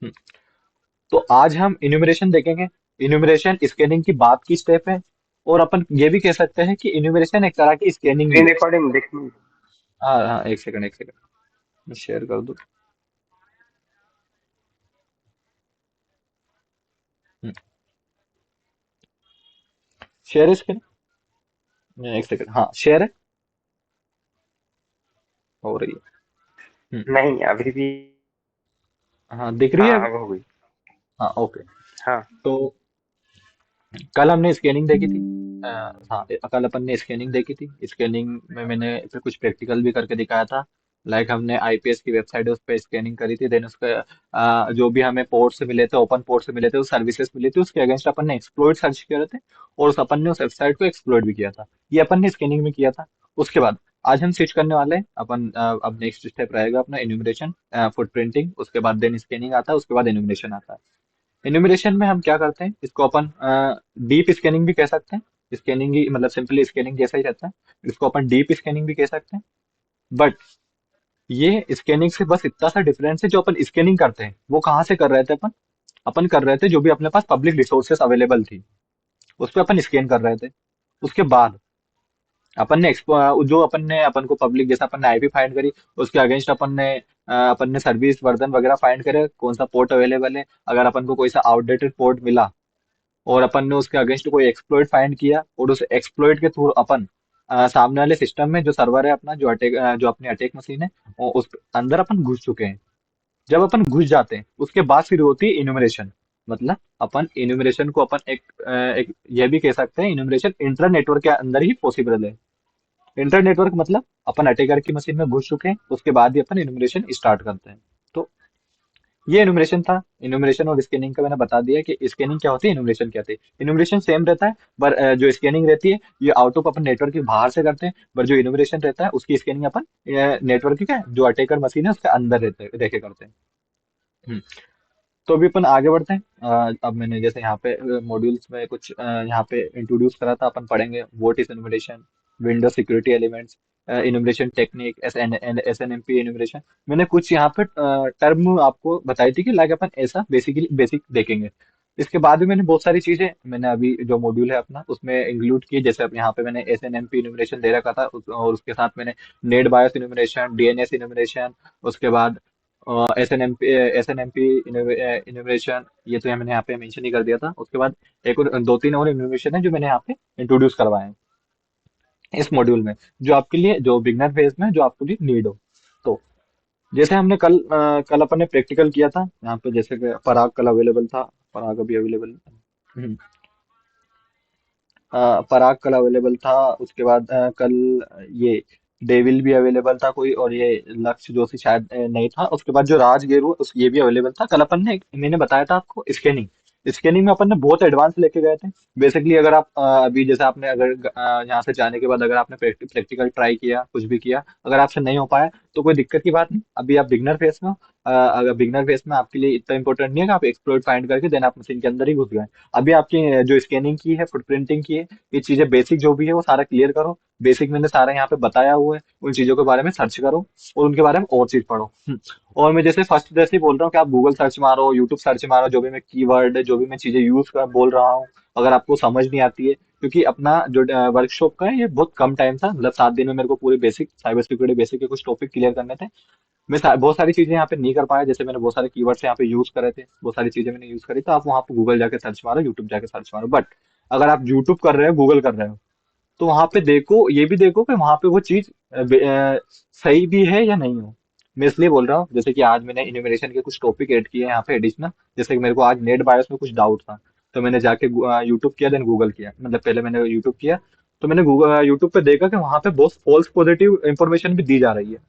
हम्म, तो आज हम इन्यूमरेशन देखेंगे। इन्यूमरेशन स्कैनिंग की बाद की स्टेप है, और अपन ये भी कह सकते हैं कि इन्यूमरेशन एक तरह की स्कैनिंग ही स्क्रीन है। रिकॉर्डिंग देखनी। हाँ हाँ, एक सेकंड एक सेकंड, मैं शेयर कर दूँ। शेयर स्क्रीन, एक सेकंड, हाँ शेयर है, हो रही है। हम्म, नहीं अभी भी। हाँ दिख रही है हाँ अभी। अब हो गई। हाँ ओके। हाँ। तो कल हमने स्कैनिंग देखी थी। अ, हाँ, कल अपन ने स्कैनिंग देखी थी। स्कैनिंग में मैंने फिर कुछ प्रैक्टिकल भी करके दिखाया था। लाइक हमने आईपीएस की वेबसाइट है, उस पर स्कैनिंग करी थी। देन उसके जो भी हमें पोर्ट से मिले थे, ओपन पोर्ट से मिले थे, उस सर्विसेज मिली थी, उसके अगेंस्ट अपन ने एक्सप्लॉइट सर्च किए थे, और उस अपन ने उस वेबसाइट को एक्सप्लॉइट भी किया था। ये अपन ने स्कैनिंग में किया था। उसके बाद आज हम स्विच करने वाले हैं अपन। अब नेक्स्ट स्टेप रहेगा अपना इन्यूमरेशन, फुटप्रिंटिंग, उसके बाद देन स्कैनिंग आता है, उसके बाद इन्यूमरेशन आता है। इन्यूमरेशन में हम क्या करते हैं, इसको अपन डीप स्कैनिंग भी कह सकते हैं। स्कैनिंग ही मतलब सिंपली स्कैनिंग जैसा ही रहता है। इसको अपन डीप स्कैनिंग भी कह सकते हैं। बट ये स्कैनिंग से बस इतना सा डिफरेंस है, जो अपन स्कैनिंग करते हैं वो कहाँ से कर रहे थे अपन। अपन कर रहे थे जो भी अपने पास पब्लिक रिसोर्सेस अवेलेबल थी, उस पर अपन स्कैन कर रहे थे। उसके बाद जो अपन ने अपन को पब्लिक, जैसा अपन ने आईपी फाइंड करी, उसके अगेंस्ट अपन ने सर्विस वर्जन वगैरह फाइंड करे, कौन सा पोर्ट अवेलेबल है। अगर अपन को कोई सा आउटडेटेड पोर्ट मिला, और अपन ने उसके अगेंस्ट कोई एक्सप्लॉइट फाइंड किया, और उस एक्सप्लॉइट के थ्रू अपन सामने वाले सिस्टम में जो सर्वर है अपना, जो अपनी अटैक मशीन है, उस अंदर अपन घुस चुके हैं। जब अपन घुस जाते हैं, उसके बाद फिर होती है इन्यूमरेशन। मतलब अपन इन्यूमरेशन को अपन एक ये भी कह सकते हैं, इन्यूमरेशन इंटर नेटवर्क के अंदर ही पॉसिबल है। इंटर नेटवर्क मतलब अपन अटैकर की मशीन में घुस चुके हैं, उसके बाद ही अपन इन्यूमरेशन स्टार्ट करते हैं। तो ये इनुमरेशन था। इनुमरेशन और स्कैनिंग का मैंने बता दिया कि स्कैनिंग क्या होती है, इनुमरेशन क्या होती है। इनुमरेशन सेम रहता है, पर जो स्कैनिंग रहती है ये आउट ऑफ अपन नेटवर्क के बाहर से करते हैं। पर जो इनुमरेशन रहता है उसकी स्कैनिंग अपन नेटवर्क के जो अटैकर मशीन है उसके अंदर रह के करते हैं। हम्म। तो अभी अपन आगे बढ़ते हैं। अब मैंने जैसे यहाँ पे मॉड्यूल्स में कुछ यहाँ पे इंट्रोड्यूस करा था, अपन पढ़ेंगे what is enumeration, window security elements, enumeration technique, S N M P enumeration. मैंने कुछ यहाँ पे टर्म आपको बताई थी कि लाइक अपन ऐसा बेसिकली बेसिक देखेंगे। इसके बाद भी मैंने बहुत सारी चीजें मैंने अभी जो मॉड्यूल है अपना उसमें इंक्लूड की। जैसे अब यहाँ पे मैंने S N M P enumeration दे रखा था, और उसके साथ मैंने NetBIOS enumeration, DNS enumeration, उसके बाद S N M P innovation, ये तो मैंने यहाँ पे मेंशन ही कर दिया था। उसके बाद एक और दो तीन और इनोवेशन है जो मैंने यहाँ पे इंट्रोड्यूस करवाए हैं इस मॉड्यूल में, जो आपके लिए, जो बिगनर फेज में, जो आपके लिए नीड हो। तो जैसे हमने कल अपन ने प्रैक्टिकल किया था यहाँ पे, जैसे कि पराग कल अवेलेबल था। पराग अभी अवेलेबल, पराग कल अवेलेबल था। उसके बाद कल ये डेविल भी अवेलेबल था कोई, और ये लक्ष्य जोशी शायद नहीं था। उसके बाद जो राजगेरु उस ये भी अवेलेबल था। कल अपन ने मैंने बताया था आपको स्कैनिंग। स्कैनिंग में अपन ने बहुत एडवांस लेके गए थे। बेसिकली अगर आप अभी जैसे आपने अगर यहाँ से जाने के बाद अगर आपने प्रैक्टिकल ट्राई किया, कुछ भी किया, अगर आपसे नहीं हो पाया तो कोई दिक्कत की बात नहीं। अभी आप बिगनर फेस में हो। अगर बिगनर फेस में आपके लिए इतना इंपॉर्टेंट नहीं है कि आप एक्सप्लोर फाइंड करके देन आप मशीन के अंदर ही घुस गए। अभी आपकी जो स्कैनिंग की है, फुटप्रिंटिंग की है, ये चीजें बेसिक जो भी है वो सारा क्लियर करो। बेसिक मैंने सारा यहाँ पे बताया हुआ है, उन चीजों के बारे में सर्च करो, और उनके बारे में और चीज पढ़ो। और मैं जैसे फर्स्ट जैसे ही बोल रहा हूँ कि आप गूगल सर्च मारो, यूट्यूब सर्च मारो, जो भी मैं कीवर्ड, जो भी मैं चीजें यूज कर बोल रहा हूँ, अगर आपको समझ नहीं आती है, क्योंकि अपना जो वर्कशॉप का है ये बहुत कम टाइम था, मतलब 7 दिन में मेरे को पूरे बेसिक साइबर सिक्योरिटी बेसिक के कुछ टॉपिक क्लियर करने थे। मैं बहुत सारी चीजें यहाँ पे नहीं कर पाया, जैसे मैंने बहुत सारे कीवर्ड्स यहाँ पे यूज करे थे, बहुत सारी चीजें मैंने यूज करी, तो आप वहाँ पे गूगल जाके सर्च मारो, यूट्यूब जाके सर्च मारो। बट अगर आप यूट्यूब कर रहे हो, गूगल कर रहे हो, तो वहां पे देखो, ये भी देखो कि वहां पे वो चीज सही भी है या नहीं हो। मैं इसलिए बोल रहा हूँ, जैसे कि आज मैंने इन्यूमरेशन के कुछ टॉपिक ऐड किए हैं यहाँ पे एडिशनल। जैसे कि मेरे को आज नेट बायोस में कुछ डाउट था, तो मैंने जाके यूट्यूब किया, देन गूगल किया। मतलब पहले मैंने यूट्यूब किया, तो मैंने गूगल यूट्यूब पे देखा कि वहां पे बहुत फॉल्स पॉजिटिव इंफॉर्मेशन भी दी जा रही है।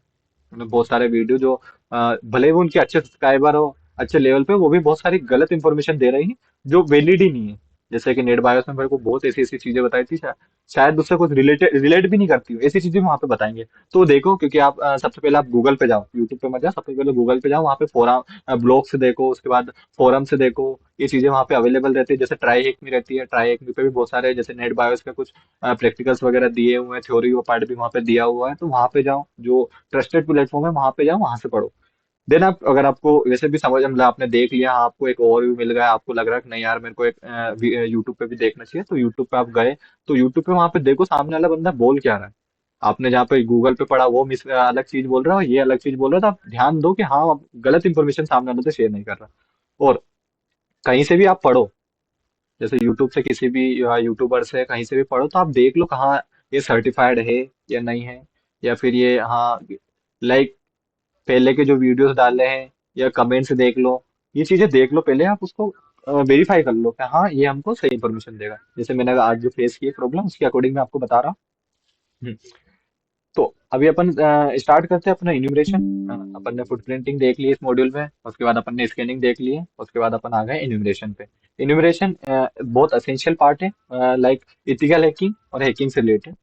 मतलब बहुत सारे वीडियो जो भले वो उनके अच्छे सब्सक्राइबर हो, अच्छे लेवल पे, वो भी बहुत सारी गलत इंफॉर्मेशन दे रही है, जो वैलिड ही नहीं है। जैसे कि नेट बायोस में मेरे को बहुत ऐसी ऐसी चीजें बताई थी, शायद उससे कुछ रिलेट भी नहीं करती हो, ऐसी चीजें वहां पे बताएंगे। तो देखो, क्योंकि आप सबसे पहले आप गूगल पे जाओ, यूट्यूब पे मत जाओ, सबसे पहले गूगल पे जाओ, वहाँ पे फोरम ब्लॉग से देखो, उसके बाद फोरम से देखो। ये चीजें वहाँ पे अवेलेबल रहती है। जैसे ट्राई हेक में रहती है, ट्राई हेक पे भी बहुत सारे जैसे नेट बायोस का कुछ प्रैक्टिकल्स वगैरह दिए हुए हैं, थ्योरी वो पार्ट भी वहाँ पे दिया हुआ है। तो वहाँ पे जाओ, जो ट्रस्टेड प्लेटफॉर्म है वहां पे जाओ, वहां से पढ़ो। देन आप, अगर आपको वैसे भी समझ, मतलब आपने देख लिया, हाँ, आपको एक ओवरव्यू मिल गया, आपको लग रहा है कि नहीं यार मेरे को एक यूट्यूब पे भी देखना चाहिए, तो यूट्यूब पे आप गए, तो यूट्यूब पे वहां पे देखो सामने वाला बंदा बोल क्या रहा है। आपने जहाँ पे गूगल पे पढ़ा वो मिस अलग चीज बोल रहा है और ये अलग चीज बोल रहा है, तो आप ध्यान दो कि हाँ आप गलत इंफॉर्मेशन सामने वाले से शेयर नहीं कर रहा। और कहीं से भी आप पढ़ो, जैसे यूट्यूब से किसी भी यूट्यूबर से कहीं से भी पढ़ो, तो आप देख लो कहाँ ये सर्टिफाइड है या नहीं है, या फिर ये, हाँ, लाइक पहले के जो वीडियोस डाले हैं या कमेंट्स देख लो, ये चीजें देख लो पहले, आप उसको वेरीफाई कर लो कि हाँ ये हमको सही इन्फॉर्मेशन देगा। जैसे मैंने आज जो फेस की प्रॉब्लम, उसके अकॉर्डिंग मैं आपको बता रहा हूँ। तो अभी अपन स्टार्ट करते हैं अपना इन्यूमरेशन। अपन ने फुटप्रिंटिंग देख ली इस मॉड्यूल में, उसके बाद अपन ने स्कैनिंग देख ली है, उसके बाद अपन आ गए इन्यूमरेशन पे। इन्यूमरेशन बहुत असेंशियल पार्ट है, लाइक इथिकल हैकिंग और हैकिंग से रिलेटेड।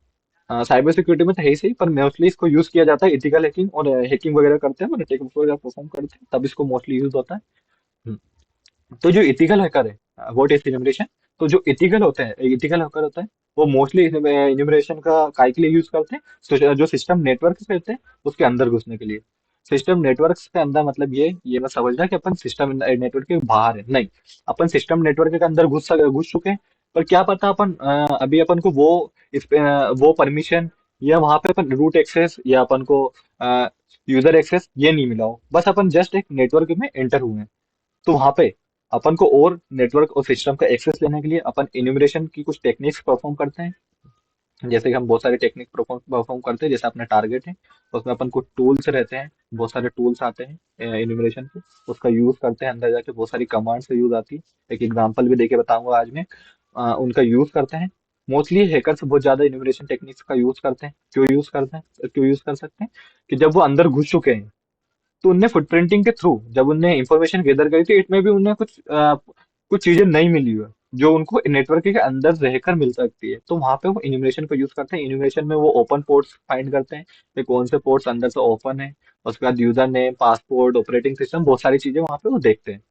साइबर सिक्योरिटी में तो है ही सही, पर मोस्टली इसको यूज किया जाता है इथिकल हैकिंग और हैकिंग वगैरह करते हैं, मतलब टेक वगैरह परफॉर्म करते हैं, तब इसको मोस्टली यूज होता है। हम्म। तो जो इथिकल हैकर है, व्हाट इज इन्यूमरेशन। तो जो इथिकल हैकर होता है, वो मोस्टली इन्यूमरेशन का काय के लिए यूज करते हैं, जो सिस्टम नेटवर्क रहते हैं उसके अंदर घुसने के लिए। सिस्टम नेटवर्क के अंदर मतलब ये मत समझना कि अपन सिस्टम नेटवर्क के बाहर है, नहीं। अपन सिस्टम नेटवर्क के अंदर घुस चुके हैं, पर क्या पता अपन अभी अपन को वो परमिशन या वहां पे अपन रूट एक्सेस या अपन को यूजर एक्सेस ये नहीं मिला हो, बस अपन जस्ट एक नेटवर्क में एंटर हुए हैं। तो वहां पे अपन को और नेटवर्क और सिस्टम का एक्सेस लेने के लिए अपन इन्यूमरेशन की कुछ टेक्निक्स परफॉर्म करते हैं। जैसे कि हम बहुत सारे टेक्निक परफॉर्म परफॉर्म करते हैं, जैसे अपना टारगेट है, उसमें अपन को टूल्स रहते हैं, बहुत सारे टूल्स आते हैं इन्यूमरेशन के, उसका यूज करते हैं, अंदर जाके बहुत सारी कमांड से यूज आती है। एक एग्जांपल भी देके बताऊंगा आज मैं। उनका यूज करते हैं। मोस्टली हैकर्स बहुत ज्यादा इन्यूमरेशन टेक्निक्स का यूज करते हैं। क्यों यूज कर सकते हैं, कि जब वो अंदर घुस चुके हैं, तो उनने फुटप्रिंटिंग के थ्रू जब उनने इंफॉर्मेशन गैदर करी थी, इट में भी उन्हें कुछ चीजें नहीं मिली हुई है, जो उनको नेटवर्क के अंदर रहकर मिल सकती है, तो वहां पे वो इन्यूमरेशन को यूज करते हैं। इन्यूमरेशन में वो ओपन पोर्ट्स फाइंड करते हैं कि कौन से पोर्ट्स अंदर से ओपन है, उसके बाद user name, passport, operating system, बहुत सारी चीजें वहां पे वो देखते हैं।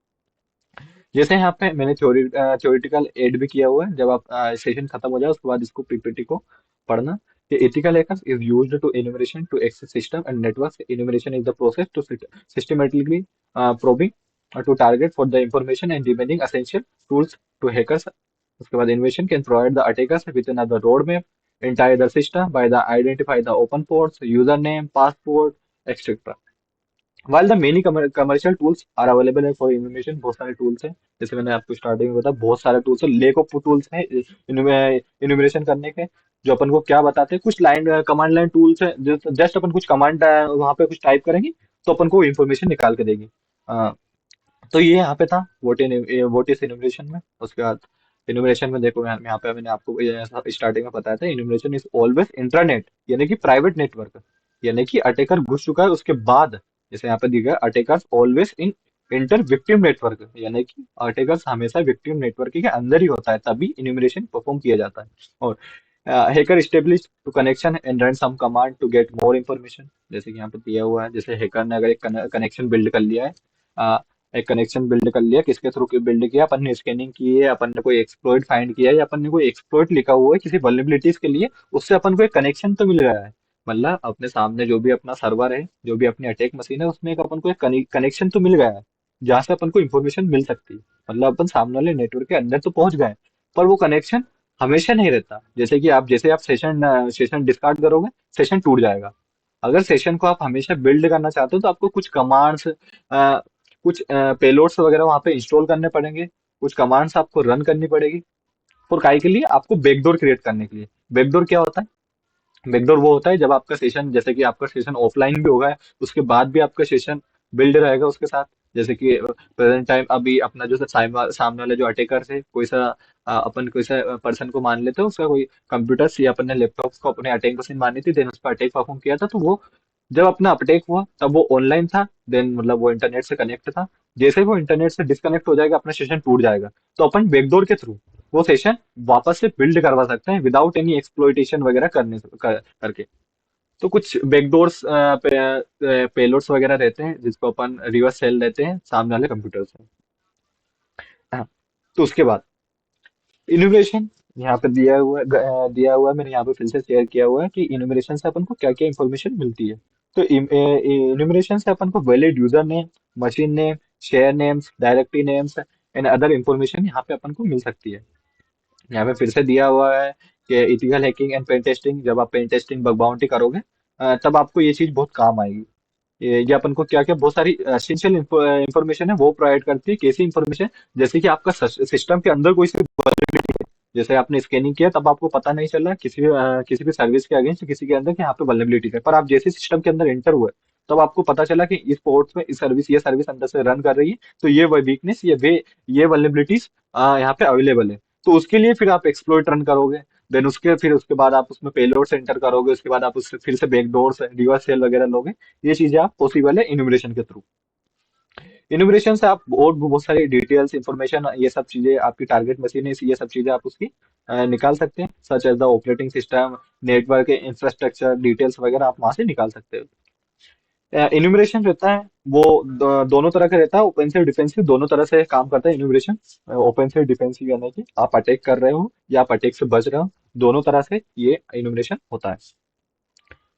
जैसे यहाँ पे मैंने थ्योरेटिकल एड भी किया हुआ है, जब आप सेशन खत्म हो जाए उसके बाद इसको पीपीटी को पढ़ना। कि ethical hackers is used to enumeration to access system and networks. Enumeration is the process to systematically probing to target for the information and demanding essential tools to hackers. उसके बाद enumeration can provide the attackers with another roadmap entire the system by the identify the open ports, username, passport, etc. While the many commercial tools are available for information, बहुत सारे tools हैं। जैसे मैंने आपको starting में बताया, बहुत सारे टूल्स हैं, लेक ऑफ टूल्स हैं इन्यूमरेशन करने के, जो अपन को क्या बताते हैं, कुछ लाइन कमांड लाइन टूल्स है, जो जस्ट अपन कुछ कमांड वहां पे कुछ टाइप करेंगे तो अपन को इन्फॉर्मेशन निकाल के देगी। अ, तो ये यहाँ पे था वोट इज इन्यूमरेशन में। उसके बाद इन्यूमरेशन में देखो, यहाँ पे मैंने आपको स्टार्टिंग में बताया था, इन्यूमरेशन इज ऑलवेज इंट्रानेट, यानी कि प्राइवेट नेटवर्क, यानी कि अटैकर घुस चुका है उसके बाद, जैसे यहाँ पे दिखा है, attackers always in inter victim network, यानी कि अटैकर्स हमेशा विक्टिम नेटवर्क के अंदर ही होता है, तभी इन्यूमरेशन परफॉर्म किया जाता है। और hacker establish to connection and run some command to get more information, जैसे कि यहाँ पे दिया हुआ है, जैसे हैकर ने अगर एक कनेक्शन बिल्ड कर लिया है, एक कनेक्शन बिल्ड कर लिया, किसके थ्रू बिल्ड किया, अपन ने स्कैनिंग की है, अपन ने कोई एक्सप्लॉइट फाइंड किया है, या अपन ने कोई एक्सप्लॉइट लिखा हुआ है किसी वल्नरेबिलिटीज के लिए, उससे अपन को एक कनेक्शन तो मिल रहा है। मतलब अपने सामने जो भी अपना सर्वर है, जो भी अपनी अटैक मशीन है, उसमें एक अपन को एक कनेक्शन तो मिल गया है, जहाँ से अपन को इन्फॉर्मेशन मिल सकती है। मतलब अपन सामने वाले नेटवर्क के अंदर तो पहुंच गए, पर वो कनेक्शन हमेशा नहीं रहता। जैसे आप सेशन डिस्कार्ड करोगे, सेशन टूट जाएगा। अगर सेशन को आप हमेशा बिल्ड करना चाहते हो, तो आपको कुछ कमांड्स, कुछ पेलोड्स वगैरह वहां पे इंस्टॉल करने पड़ेंगे, कुछ कमांड्स आपको रन करनी पड़ेगी। और काय के लिए, आपको बैकडोर क्रिएट करने के लिए। बैकडोर क्या होता है? बैकडोर वो होता है जब आपका सेशन, जैसे कि आपका सेशन ऑफलाइन भी होगा, उसके बाद भी आपका सेशन बिल्ड रहेगा उसके साथ। जैसे कि प्रेजेंट टाइम अभी अपना जो सामने वाले जो अटैकर है, अपन कोई सा पर्सन को मान लेते हैं, उसका कोई कंप्यूटर या अपन ने लैपटॉप को अपने अटैक मशीन मानी थी, देन उस पर अटैक परफॉर्म किया था, तो वो जब अपना अटैक हुआ तब वो ऑनलाइन था, देन मतलब वो इंटरनेट से कनेक्ट था। जैसे ही वो इंटरनेट से डिस्कनेक्ट हो जाएगा, अपना सेशन टूट जाएगा। तो अपन बैकडोर के थ्रू वो सेशन वापस से बिल्ड करवा सकते हैं, विदाउट एनी एक्सप्लॉइटेशन वगैरह करके। तो कुछ बैकडोर्स पेलोड्स वगैरह रहते हैं, जिसको अपन रिवर्स सेल देते हैं सामने वाले कंप्यूटर से। हाँ। तो उसके बाद इनोवेशन यहाँ पे दिया हुआ है, मैंने यहाँ पे फिर से शेयर किया हुआ है कि इनोवेशन से अपन को क्या क्या इंफॉर्मेशन मिलती है। तो इन्यूमरेशन से अपन को valid user name, machine name, share names, directory names and other information यहाँ पे अपन को मिल सकती है। यहाँ पे फिर से दिया हुआ है कि ethical hacking and pen testing, जब आप पेन टेस्टिंग बग बाउंटी करोगे तब आपको ये चीज बहुत काम आएगी। ये अपन को क्या क्या बहुत सारी एसेंशियल इंफॉर्मेशन है वो प्रोवाइड करती है। कैसी इंफॉर्मेशन? जैसे कि आपका सिस्टम के अंदर कोई सी vulnerability है, जैसे आपने स्कैनिंग किया तब आपको पता नहीं चला किसी भी सर्विस के अगेंस्ट किसी के अंदर कि यहाँ पे वल्नरेबिलिटी है, पर आप जैसे सिस्टम के अंदर एंटर हुए तब आपको पता चला कि इस पोर्ट में इस सर्विस ये सर्विस अंदर से रन कर रही है, तो ये वीकनेस ये वल्नरेबिलिटीज यहाँ पे अवेलेबल है। तो उसके लिए फिर आप एक्सप्लॉइट रन करोगे। देन उसके बाद आप उसमें पेलोड से एंटर करोगे, उसके बाद आप उससे फिर से बैकडोर से रिवर्स सेल वगैरह लोगे। ये चीजें आप पॉसिबल है इन्यूमरेशन के थ्रू। इन्यूमरेशन से आप और भी बहुत सारी डिटेल्स इंफॉर्मेशन, ये सब चीजें आपकी टारगेट मशीन है, ये सब चीजें आप उसकी निकाल सकते हैं, such as the operating system, network infrastructure details वगैरह आप वहां से निकाल सकते हो। इन्यूमरेशन रहता है वो दोनों तरह का रहता है, ओफेंसिव डिफेंसिव दोनों तरह से काम करता है इन्यूमरेशन। ओफेंसिव डिफेंसिव यानी कि आप अटैक कर रहे हो या आप अटैक से बच रहे हो, दोनों तरह से ये इन्यूमरेशन होता है।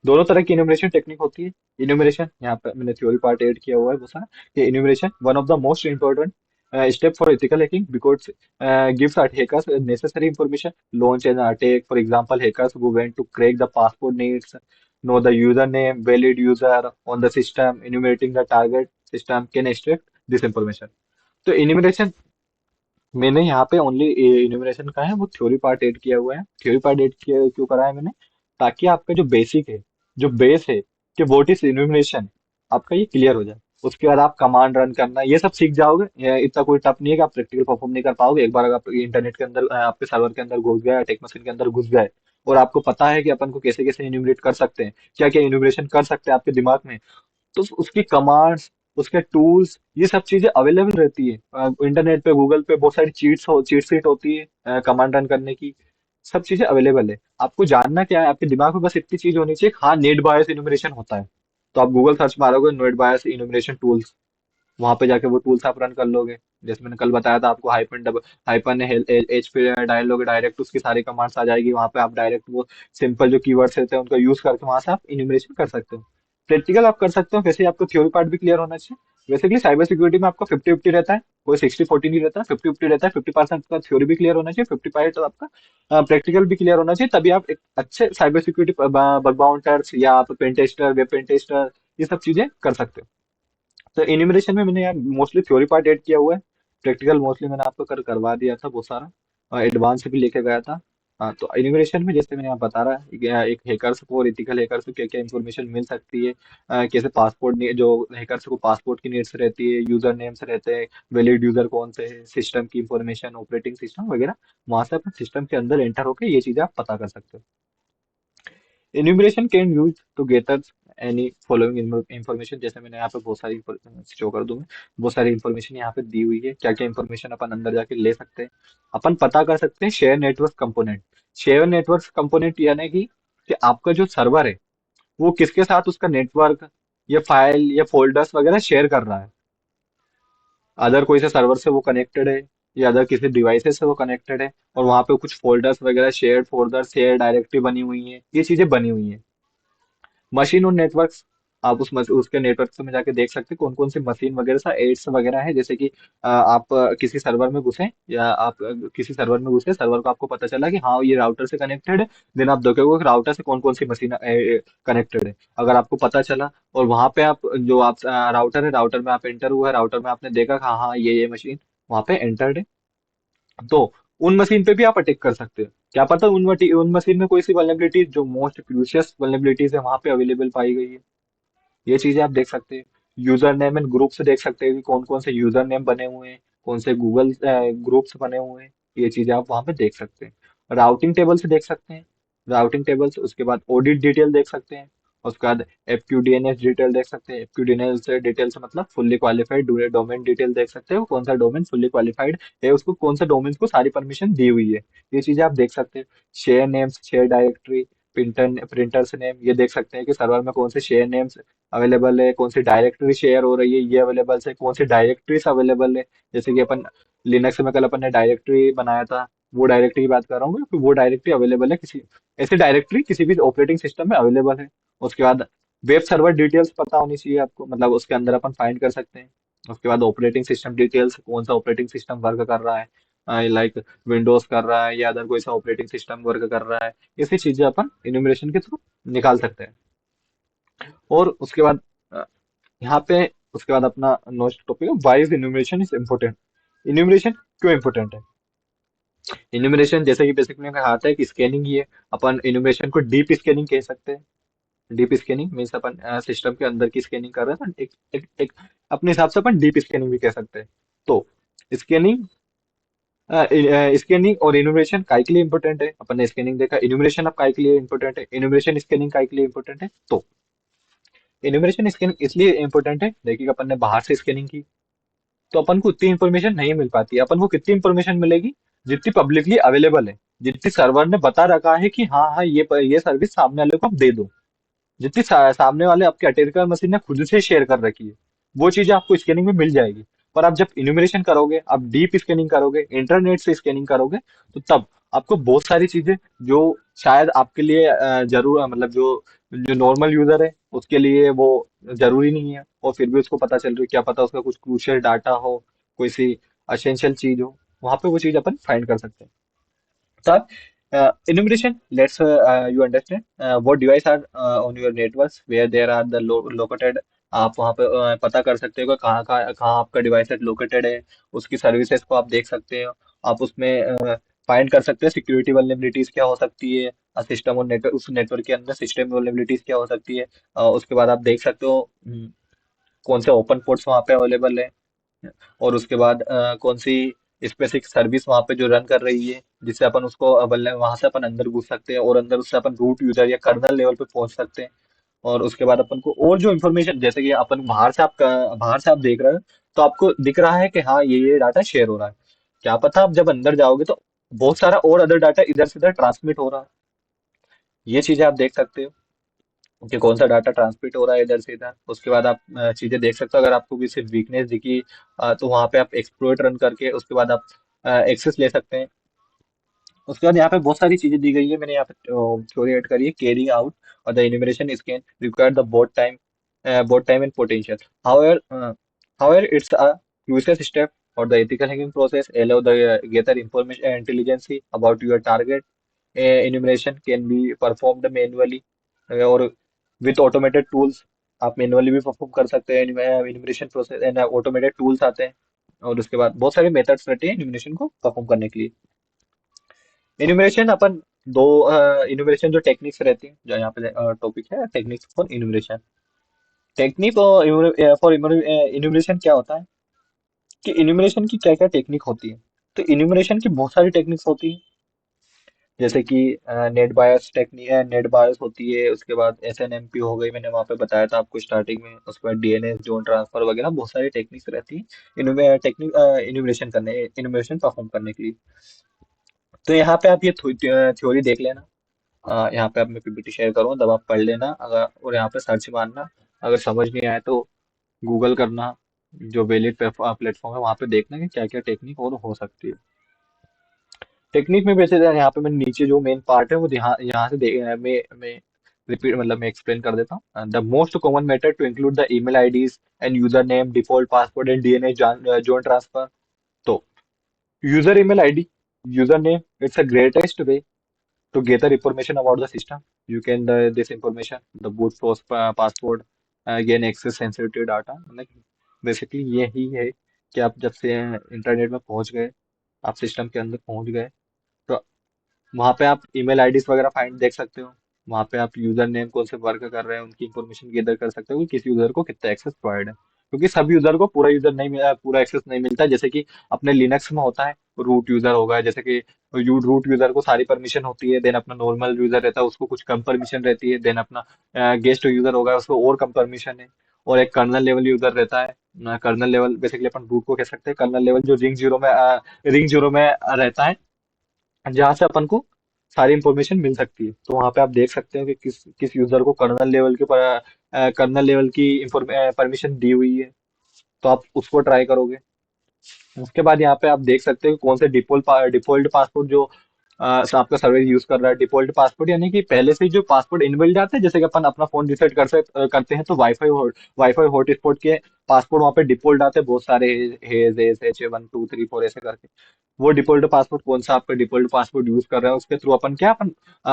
दोनों तरह की इन्यूमरेशन टेक्निक होती है। इन्यूमरेशन यहाँ पे मैंने थ्योरी पार्ट ऐड किया हुआ है वो सारा, कि enumeration one of the most important step for ethical hacking because gives hackers necessary information launch an attack. For example, hackers who want to crack the passport needs know the username valid user on the system. Enumerating the target system can extract this information. तो enumeration मैंने यहाँ पे only enumeration का है वो theory part add किया हुआ है। थ्योरी पार्ट ऐड किया क्यों करा है मैंने? ताकि आपका जो बेसिक है, जो बेस है कि व्हाट इज इन्यूमरेशन, आपका ये क्लियर हो जाए। उसके बाद आप कमांड रन करना ये सब सीख जाओगे। ये इतना कोई टफ नहीं है कि आप प्रैक्टिकल परफॉर्म नहीं कर पाओगे। एक बार अगर आप इंटरनेट के अंदर आपके सर्वर के अंदर घुस गए, टेक मशीन के अंदर घुस गए और आपको पता है कि अपन को कैसे कैसे इन्यूमरेट कर सकते हैं, क्या क्या इन्यूमरेशन कर सकते हैं आपके दिमाग में, तो उसकी कमांड्स, उसके टूल्स, ये सब चीजें अवेलेबल रहती है इंटरनेट पे, गूगल पे बहुत सारी चीट शीट होती है कमांड रन करने की। सब चीजें अवेलेबल है। आपको जानना क्या है, आपके दिमाग में बस इतनी चीज होनी चाहिए, हाँ नेट बायस इन्यूमरेशन होता है, तो आप गूगल सर्च मारोगे नेट बायस इन्यूमरेशन टूल्स, वहां पे जाके वो टूल्स आप रन कर लोगे। जैसे मैंने कल बताया था आपको, हाइपन एच पे डायल लोगे डायरेक्ट उसकी सारी कमांड्स आ जाएगी वहां पे, आप डायरेक्ट वो सिंपल जो कीवर्ड्स रहते हैं उनका यूज करके वहां से आप इन्यूमरेशन कर सकते हो। प्रैक्टिकल आप कर सकते हो, वैसे ही आपको थ्योरी पार्ट भी क्लियर होना चाहिए। बेसिकली साइबर सिक्योरिटी में आपका 50-50 रहता है, कोई 60-40 नहीं रहता, 50-50 रहता है। 50% का थ्योरी भी क्लियर होना चाहिए, 50% तो आपका प्रैक्टिकल भी क्लियर होना चाहिए, तभी आप एक अच्छे साइबर सिक्योरिटी बग बाउंटर्स या आप pen tester, web pen tester, ये सब चीजें कर सकते हो। तो एनिमेशन में मैंने यार मोस्टली थ्योरी पार्ट ऐड किया हुआ है, प्रैक्टिकल मोस्टली मैंने आपको करवा दिया था बहुत सारा, और एडवांस भी लेके गया था। हाँ, तो एनिमेशन में जैसे मैंने आप बता रहा है एक हैकर्स को और इथिकल हैकर्स को क्या क्या इन्फॉर्मेशन मिल सकती है, कैसे पासपोर्ट जो हैकर्स को पासपोर्ट की नीड्स रहती है, यूजर नेम्स रहते हैं, वैलिड यूजर कौन से है, सिस्टम की इंफॉर्मेशन, ऑपरेटिंग सिस्टम वगैरह, वहां से अपने सिस्टम के अंदर एंटर होकर ये चीजें आप पता कर सकते हो। Enumeration can use to gather any following information, जैसे मैंने यहाँ पे बहुत सारी शो कर दूंगा, बहुत सारी इंफॉर्मेशन यहाँ पे दी हुई है, क्या क्या इंफॉर्मेशन अपन अंदर जाके ले सकते हैं। अपन पता कर सकते हैं share network component. Share network component यानी कि आपका जो सर्वर है वो किसके साथ उसका नेटवर्क या फाइल या फोल्डर्स वगैरह शेयर कर रहा है। अदर कोई से सर्वर से वो कनेक्टेड है या अदर किसी डिवाइसेस से वो कनेक्टेड है, और वहां पे कुछ फोल्डर्स वगैरह, शेयर्ड फोल्डर, शेयर डायरेक्टरी बनी हुई है, ये चीजें बनी हुई हैं। मशीन और नेटवर्क्स, आप उसके नेटवर्क में जाके देख सकते हैं कौन कौन सी मशीन वगैरह सा एड्स वगैरह है। जैसे कि आप किसी सर्वर में घुसे या आप किसी सर्वर में घुसे, सर्वर को आपको पता चला कि हाँ ये राउटर से कनेक्टेड है, देन आप देखोगे कि राउटर से कौन कौन सी मशीन कनेक्टेड है। अगर आपको पता चला और वहां पे आप जो आप राउटर है, राउटर में आप एंटर हुआ है, राउटर में आपने देखा कि हाँ हाँ ये मशीन वहां पे एंटर्ड है, तो उन मशीन पे भी आप अटैक कर सकते हो। क्या पता उन मशीन में कोई सी वल्नरेबिलिटी जो मोस्ट क्रूशियस वल्नरेबिलिटीज है वहां पे अवेलेबल पाई गई है, ये चीजें आप देख सकते हैं। यूजर नेम एंड ग्रुप से देख सकते हैं कि कौन कौन से यूजर नेम बने हुए हैं, कौन से गूगल ग्रुप्स बने हुए हैं, ये चीजें आप वहां पे देख सकते हैं। राउटिंग टेबल से देख सकते हैं, राउटिंग टेबल से, उसके बाद ऑडिट डिटेल देख सकते हैं, उसके बाद एफक्यूडीएनएस डिटेल देख सकते हैं। एफक्यूडीएनएस से डिटेल से मतलब फुल्ली क्वालिफाइड डोमेन डिटेल देख सकते हो, कौन सा डोमेन फुल्ली क्वालिफाइड है, उसको कौन सा डोमेन को सारी परमिशन दी हुई है, ये चीजें आप देख सकते हैं। Share names, share directory, printers name, ये देख सकते हैं कि सर्वर में कौन से शेयर नेम्स अवेलेबल है, कौन सी डायरेक्टरी शेयर हो रही है ये अवेलेबल है, कौन सी डायरेक्टरीज अवेलेबल है। जैसे कि अपन लिनक्स में कल अपन ने डायरेक्टरी बनाया था, वो डायरेक्टरी की बात कर रहा हूँ कि वो डायरेक्टरी अवेलेबल है, किसी ऐसी डायरेक्टरी किसी भी ऑपरेटिंग सिस्टम में अवेलेबल है। उसके बाद वेब सर्वर डिटेल्स पता होनी चाहिए आपको, मतलब उसके अंदर अपन फाइंड कर सकते हैं। उसके बाद ऑपरेटिंग सिस्टम डिटेल्स, कौन सा ऑपरेटिंग सिस्टम वर्क कर रहा है, लाइक विंडोज कर रहा है या अदर कोई सा ऑपरेटिंग सिस्टम वर्क कर रहा है, ऐसी चीजें अपन इन्यूमरेशन के थ्रू निकाल सकते हैं। और उसके बाद अ, यहाँ पे उसके बाद अपना नेक्स्ट टॉपिक है, why is enumeration is important. Enumeration क्यों इम्पोर्टेंट है? इन्यूमरेशन जैसे कि बेसिक में कहा था कि स्कैनिंग ही है। अपन इन्यूमरेशन को डीप स्कैनिंग कह सकते हैं। डीप स्कैनिंग मीन्स अपन सिस्टम के अंदर की स्कैनिंग कर रहे हैं ना, एक अपने हिसाब से अपन डीप स्कैनिंग भी कह सकते हैं। तो स्कैनिंग स्कैनिंग और इन्यूमरेशन काय के लिए इंपॉर्टेंट है, अपन ने स्कैनिंग देखा, इन्यूमरेशन अब काय के लिए इंपॉर्टेंट है, इन्यूमरेशन स्कैनिंग काय के लिए इंपॉर्टेंट है। तो इन्यूमरेशन स्कैनिंग इसलिए इंपॉर्टेंट है, देखिए अपन ने बाहर से स्कैनिंग की तो अपन को उतनी इंफॉर्मेशन नहीं मिल पाती। अपन को कितनी इंफॉर्मेशन मिलेगी? जितनी पब्लिकली अवेलेबल है, जितनी सर्वर ने बता रखा है कि हाँ हाँ ये सर्विस सामने वाले को आप दे दो, जितनी सामने वाले आपके अटेरिया मशीन ने खुद से शेयर कर रखी है, वो चीजें आपको स्कैनिंग में मिल जाएगी। पर आप जब इन्यूमरेशन करोगे, आप डीप स्कैनिंग करोगे, इंटरनेट से स्कैनिंग करोगे, तो तब आपको बहुत सारी चीजें जो शायद आपके लिए जरूर मतलब जो जो नॉर्मल यूजर है उसके लिए वो जरूरी नहीं है, और फिर भी उसको पता चल रही है, क्या पता उसका कुछ क्रूशियल डाटा हो, कोई सी असेंशियल चीज हो, वहां पे वो चीज अपन फाइंड कर सकते हैं। Start. Enumeration lets you understand what device are on your networks where there are the located। आप वहाँ पे पता कर सकते हो कि कहाँ कहाँ कहाँ आपका डिवाइस लोकेटेड है, उसकी सर्विसेज को आप देख सकते हो। आप उसमें फाइंड कर सकते हैं सिक्योरिटी वल्नरेबिलिटीज क्या हो सकती है, सिस्टम और नेटवर्क, उस नेटवर्क के अंदर सिस्टम वल्नरेबिलिटीज क्या हो सकती है। उसके बाद आप देख सकते हो कौन से ओपन पोर्ट्स वहाँ पे अवेलेबल है, और उसके बाद कौन सी स्पेसिफिक सर्विस वहाँ पे जो रन कर रही है, जिससे अपन उसको वहां से अपन अंदर घुस सकते हैं और अंदर उससे अपन रूट यूजर या कर्नल लेवल पे पहुंच सकते हैं। और उसके बाद अपन को और जो इन्फॉर्मेशन, जैसे कि अपन बाहर से आप देख रहे हो, तो आपको दिख रहा है कि हाँ ये डाटा शेयर हो रहा है। क्या पता आप जब अंदर जाओगे तो बहुत सारा और अदर डाटा इधर से उधर ट्रांसमिट हो रहा है। ये चीजें आप देख सकते हो कि कौन सा डाटा ट्रांसमिट हो रहा है इधर से इधर। उसके बाद आप चीजें देख सकते हो, अगर आपको भी सिर्फ वीकनेस दिखी तो वहां पे आप एक्सप्लोइट रन करके उसके बाद आप एक्सेस ले सकते हैं। उसके बाद यहाँ पे बहुत सारी चीजें दी गई है, मैंने यहाँ पे थ्योरी ऐड करी है। कैरी आउट और the enumeration scan require the both time and potential. However it's a crucial step for the ethical hacking process, allow the gather information intelligence about your target। enumeration can be performed manually और with automated tools। आप manually भी perform कर सकते हैं enumeration process, and automated tools आते हैं। और उसके बाद बहुत सारे मेथड्स रहते हैं इन्यूमरेशन को परफॉर्म करने के लिए। इन्यूमरेशन अपन दो इन्यूमरेशन जो टेक्निक्स रहती हैं, जो यहाँ पे टॉपिक है, techniques for enumeration. Technique for enumeration क्या होता है कि इन्यूमरेशन की क्या क्या टेक्निक होती है। तो इन्यूमरेशन की बहुत सारी टेक्निक्स होती है, जैसे कि नेट बायस होती है, उसके बाद एसएनएमपी हो गई, मैंने वहां पे बताया था आपको स्टार्टिंग में। उसके बाद डीएनएस जोन ट्रांसफर वगैरह बहुत सारी टेक्निक्स रहती है इन्यूमरेशन परफॉर्म करने के लिए। तो यहाँ पे आप ये थ्योरी देख लेना। यहाँ पे अब मैं पीपीटी शेयर करूँ, तब आप पढ़ लेना अगर, और यहाँ पे सर्च मारना। अगर समझ नहीं आए तो गूगल करना, जो वैलिड प्लेटफॉर्म है वहाँ पे देखना कि क्या क्या टेक्निक और हो सकती है। टेक्निक में वैसे यहाँ पे मैं नीचे जो मेन पार्ट है वो यहाँ यहाँ से मैं रिपीट मतलब मैं एक्सप्लेन कर देता हूँ। The most common method to include the email IDs and user name, default password and DNS zone transfer. तो user email ID, user name, it's a greatest way to gather information about the system. You can this information, the boot force password, gain access sensitive data। like basically यही है कि आप जब से internet में पहुंच गए, आप सिस्टम के अंदर पहुंच गए, तो वहां पे आप ईमेल आईडीज वगैरह फाइंड देख सकते हो। वहां पे आप यूजर नेम कौन से वर्क कर रहे हैं उनकी इंफॉर्मेशन गेदर कर सकते हो कि किस यूजर को कितना एक्सेस प्रोवाइड है, क्योंकि सब यूजर को पूरा एक्सेस नहीं मिलता। जैसे कि अपने लिनक्स में होता है, रूट यूजर होगा, जैसे कि रूट यूजर को सारी परमिशन होती है, देन अपना नॉर्मल यूजर रहता है उसको कुछ कम परमिशन रहती है, देन अपना गेस्ट यूजर होगा उसको और कम परमिशन है, और एक कर्नल लेवल यूजर रहता है। कर्नल लेवल बेसिकली अपन रूट को कह सकते हैं, कर्नल लेवल जो रिंग जीरो में रहता है, जहाँ से अपन को सारी इंफॉर्मेशन मिल सकती है। तो वहां पे आप देख सकते हो कि किस किस यूजर को कर्नल लेवल की परमिशन दी हुई है, तो आप उसको ट्राई करोगे। उसके बाद यहाँ पे आप देख सकते हो कि कौन से डिफॉल्ट पासवर्ड जो आपका सर्वर यूज कर रहा है डिफॉल्ट पासवर्ड, यानी कि पहले से ही जो पासवर्ड इनबिल्ट आते हैं, जैसे कि अपन अपना फोन रिसेट करते हैं तो वाईफाई हॉटस्पॉट के पासवर्ड वहाँ पे डिफॉल्ट आते हैं बहुत सारे, हेज एस एच 1 2 3 4 ऐसे करके। वो डिफॉल्ट पासवर्ड कौन सा आपका डिफॉल्ट पासवर्ड यूज कर रहा है, उसके थ्रू अपन क्या अपन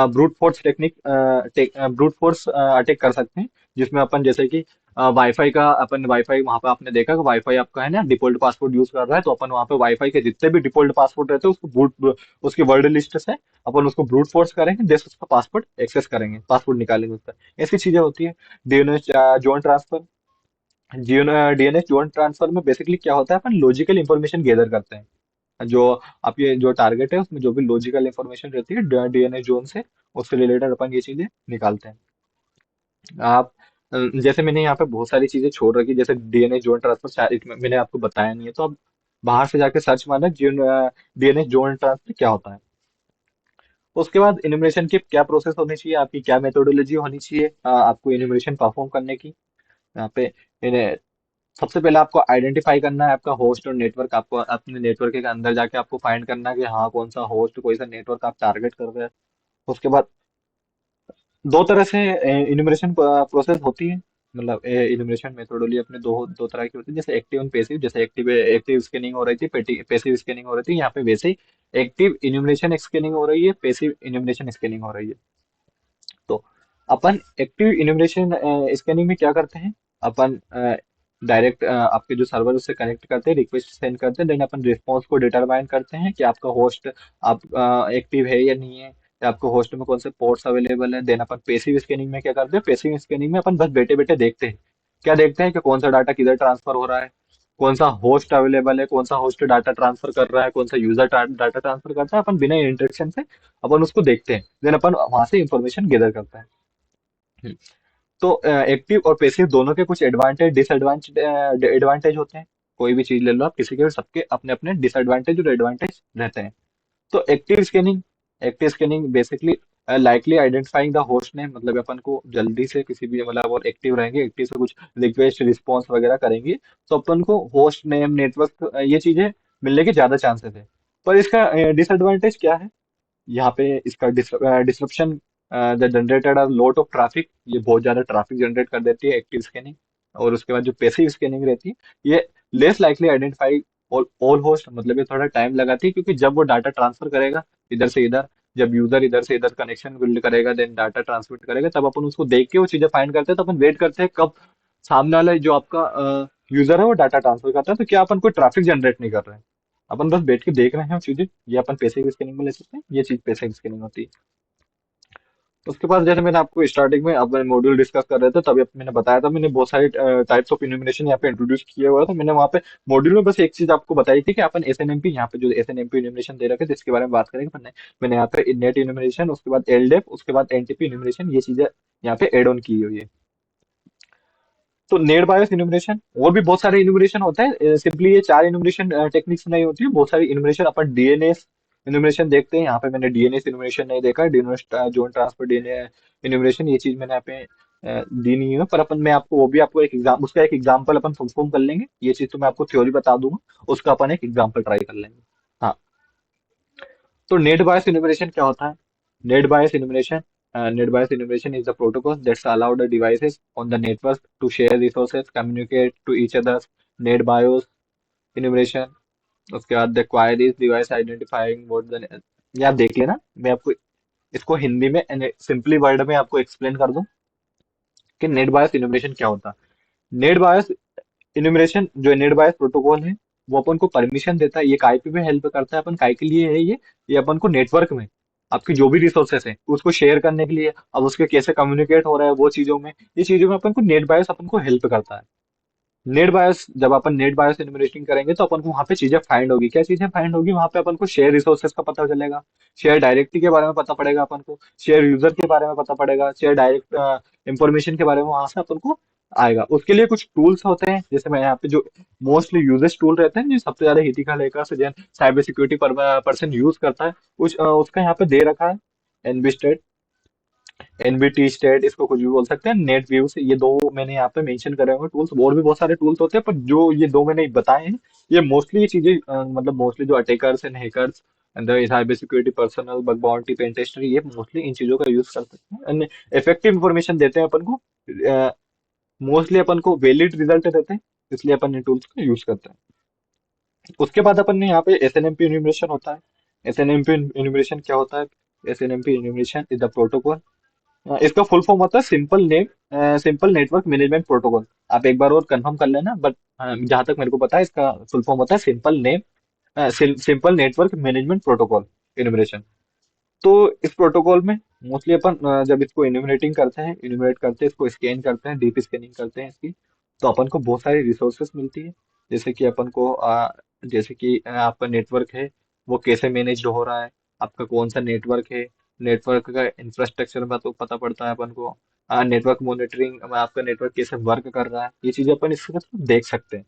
brute force technique brute force attack कर सकते हैं। जिसमें अपन जैसे कि वाईफाई का, अपन वाईफाई वहां पे आपने देखा कि वाईफाई आपका है ना डिफॉल्ट पासवर्ड यूज कर रहा है, तो अपन वहां पे वाईफाई के जितने भी डिफॉल्ट पासवर्ड रहते हैं उसको ब्रूट, उसकी वर्ड लिस्ट से अपन उसको ब्रूट फोर्स करेंगे, जैसे उसका पासवर्ड एक्सेस करेंगे, पासवर्ड निकालेंगे उसका। ऐसी चीजें होती है। DNS zone transfer, DNS zone transfer में बेसिकली क्या होता है, अपन लॉजिकल इंफॉर्मेशन गैदर करते हैं। जो आपके जो टारगेट है उसमें जो भी लॉजिकल इंफॉर्मेशन रहती है डीएनएस जोन से, उससे रिलेटेड अपन ये चीजें निकालते हैं। आप जैसे मैंने यहाँ पे बहुत सारी चीजें छोड़ रखी, जैसे डीएनएस जोन ट्रांसफर शायद मैंने आपको बताया नहीं है, तो आप बाहर से जाके सर्च मारना डीएनएस जोन ट्रांसफर क्या होता है। उसके बाद इनुमरेशन की क्या प्रोसेस होनी चाहिए, आपकी क्या मेथोडोलॉजी होनी चाहिए आपको इनुमरेशन परफॉर्म करने की। यहाँ पे इन्हें सबसे पहले आपको आइडेंटिफाई करना है आपका होस्ट और नेटवर्क, आपको अपने नेटवर्क के अंदर जाके आपको फाइंड करना है कि हाँ कौन सा होस्ट, कोई सा नेटवर्क आप टारगेट कर रहे हैं। उसके बाद दो तरह से इनुमरेशन प्रोसेस होती है, मतलब इनुमरेशन मेथोडोलॉजी अपने दो दो तरह की होती है, जैसे एक्टिव और पैसिव। जैसे एक्टिव एक्टिव स्कैनिंग हो रही थी, पैसिव स्कैनिंग हो रही थी, यहाँ पे वैसे ही एक्टिव इनुमरेशन स्कैनिंग हो रही है, पैसिव इनुमरेशन स्कैनिंग हो रही है। तो अपन एक्टिव इन्यूमरेशन स्कैनिंग में क्या करते हैं, अपन डायरेक्ट आपके जो सर्वर उससे कनेक्ट करते हैं, रिक्वेस्ट सेंड करते हैं, देन अपन रिस्पॉन्स को डिटरमाइन करते हैं कि आपका होस्ट आप एक्टिव है या नहीं है, या आपको होस्ट में कौन से पोर्ट्स अवेलेबल है। देन अपन पेसिव स्कैनिंग में क्या करते हैं, पेसिव स्कैनिंग में अपन बस बैठे बैठे देखते हैं, क्या देखते हैं कि कौन सा डाटा किधर ट्रांसफर हो रहा है, कौन सा होस्ट अवेलेबल है, कौन सा होस्ट डाटा ट्रांसफर कर रहा है, कौन सा यूजर डाटा ट्रांसफर करता है, अपन बिना इंटरेक्शन से अपन उसको देखते हैं, देन अपन वहां से इंफॉर्मेशन गैदर करते हैं। हम्म। तो एक्टिव और पैसिव दोनों के कुछ एडवांटेज डिसएडवांटेज एडवांटेज होते हैं। कोई भी चीज ले लो आप, किसी के भी सबके अपने अपने डिसएडवांटेज और एडवांटेज रहते हैं। तो active scanning basically likely identifying the host name, मतलब अपन को जल्दी से किसी भी, मतलब और एक्टिव रहेंगे, एक्टिव से कुछ रिक्वेस्ट रिस्पॉन्स वगैरह करेंगे, तो अपन को होस्ट नेम नेटवर्क ये चीजें मिलने के ज्यादा चांसेस है। पर इसका डिसएडवांटेज क्या है, यहाँ पे इसका disruption the generated a lot of traffic, ये बहुत ज्यादा ट्रैफिक जनरेट कर देती है एक्टिव स्कैनिंग। और उसके बाद जो पैसिव स्कैनिंग रहती है, ये less likely identify all host, मतलब ये थोड़ा टाइम लगाती है, क्योंकि जब वो डाटा ट्रांसफर करेगा इधर से इधर, जब यूजर इधर से इधर कनेक्शन बिल्ड करेगा, देन डाटा ट्रांसमिट करेगा, तब अपन उसको देख के वो चीजें फाइंड करते हैं, तो अपन वेट करते हैं कब सामने वाला जो आपका यूजर है वो डाटा ट्रांसफर करता है, तो क्या अपन कोई ट्रैफिक जनरेट नहीं कर रहे हैं, अपन बस बैठ के देख रहे हैं चीजें। ये अपन पैसिव स्कैनिंग में ले सकते हैं, ये चीज पैसिव स्कैनिंग होती है। उसके बाद जैसे मैंने आपको स्टार्टिंग में अपने मॉड्यूल डिस्कस कर रहे थे तभी मैंने बताया था, मैंने बहुत सारे टाइप्स ऑफ इल्यूमिनेशन यहाँ पे इंट्रोड्यूस किया हुआ था। मैंने वहाँ पे मॉड्यूल में बस एक चीज आपको बताई थी कि अपन एसएनएमपी, यहाँ पे जो एसएनएमपी इल्यूमिनेशन दे रखे थे इसके बारे में बात करेंगे। मैंने यहाँ पे नेट इल्यूमिनेशन, उसके बाद एलडेप, उसके बाद एनटीपी इल्यूमिनेशन, ये चीजें यहाँ पे एड ऑन की हुई है। तो नेट बायस इन्यूमरेशन और भी बहुत सारे इन्यूमरेशन होता है, सिंपली ये चार इन्यूमरेशन टेक्निक्स नहीं होती है, बहुत सारी इन्यूमरेशन अपन डीएनएस इन्यूमरेशन देखते हैं। यहाँ पे मैंने डीएनएस इन्यूमरेशन नहीं देखा, DNS zone transfer DNA enumeration, ये चीज मैंने यहाँ पे दी नहीं है, पर अपन मैं आपको वो भी आपको एक एग्जाम, उसका एक एग्जाम्पल अपन परफॉर्म कर लेंगे। ये चीज तो मैं आपको थ्योरी बता दूंगा, उसका अपन एक एग्जाम्पल ट्राई कर लेंगे। हाँ, तो नेट बायस इन्यूमरेशन क्या होता है। Net bias enumeration Net bias enumeration is the protocol that's allow the devices on the network to share resources, communicate to each other. Net bias enumeration, उसके बाद the query is device identifying what the, ये आप देख लेना, मैं आपको इसको हिंदी में सिंपली वर्ड में आपको एक्सप्लेन कर दूं कि नेट बायस इन्यूमरेशन क्या होता है। नेट बायस इन्यूमरेशन जो नेट बायस प्रोटोकॉल है, वो अपन को परमिशन देता है, ये काय पे भी हेल्प करता है, अपन काय के लिए है ये अपन को नेटवर्क में आपकी जो भी रिसोर्सेस है उसको शेयर करने के लिए, अब उसके कैसे कम्युनिकेट हो रहा है वो चीजों में, ये चीजों में अपन को नेट बायस अपन को हेल्प करता है। नेट बायस, जब अपन नेट बायस इन्वेस्टिंग करेंगे तो अपन को वहां पे चीजें फाइंड होगी, क्या चीजें फाइंड होगी, वहां पे अपन को शेयर रिसोर्सेज का पता चलेगा, शेयर डायरेक्टरी के बारे में पता पड़ेगा अपन को, शेयर यूजर के बारे में पता पड़ेगा, शेयर डायरेक्ट इंफॉर्मेशन के बारे में वहां से अपन को आएगा। उसके लिए कुछ टूल्स होते हैं, जैसे मैं यहाँ पे जो मोस्टली यूजेस टूल रहते हैं, जो सबसे ज्यादा ethical hackers cyber security person use करता है, उसका यहाँ पे दे रखा है एनबी एनबीटी स्टेट, इसको कुछ भी बोल सकते हैं, नेट व्यूज, ये दो मैंने यहाँ पे मेंशन करे हुए टूल्स। और भी बहुत सारे टूल्स होते हैं, पर जो ये दो मैंने बताए हैं, ये मोस्टली ये चीजें मतलब मोस्टली जो attackers and hackers cyber security personal, bug bounty, pen tester, ये मोस्टली इन चीजों का यूज कर सकते हैं एंड इफेक्टिव इंफॉर्मेशन देते हैं अपन को। मोस्टली अपन को वैलिड रिजल्ट देते हैं, इसलिए अपन इन टूल्स का यूज करते हैं। उसके बाद अपन ने यहाँ पे S N M P enumeration होता है। S N M P enumeration क्या होता है? S N M P enumeration is the protocol, इसका फुल फॉर्म होता है सिंपल नेटवर्क मैनेजमेंट प्रोटोकॉल। आप एक बार और कंफर्म कर लेना, बट जहां तक मेरे को पता है इसका फुल फॉर्म होता है simple network management protocol enumeration. तो इस प्रोटोकॉल में मोस्टली अपन जब इसको इन्यूमरेट करते हैं, इसको स्कैन करते हैं, डीप स्कैनिंग करते हैं इसकी, तो अपन को बहुत सारी रिसोर्सेस मिलती है। जैसे कि अपन को जैसे कि आपका नेटवर्क है वो कैसे मैनेज हो रहा है, आपका कौन सा नेटवर्क है, नेटवर्क का इंफ्रास्ट्रक्चर में तो पता पड़ता है अपन को, नेटवर्क मॉनिटरिंग में आपका नेटवर्क कैसे वर्क कर रहा है, ये चीजें अपन इसके थ्रू देख सकते हैं।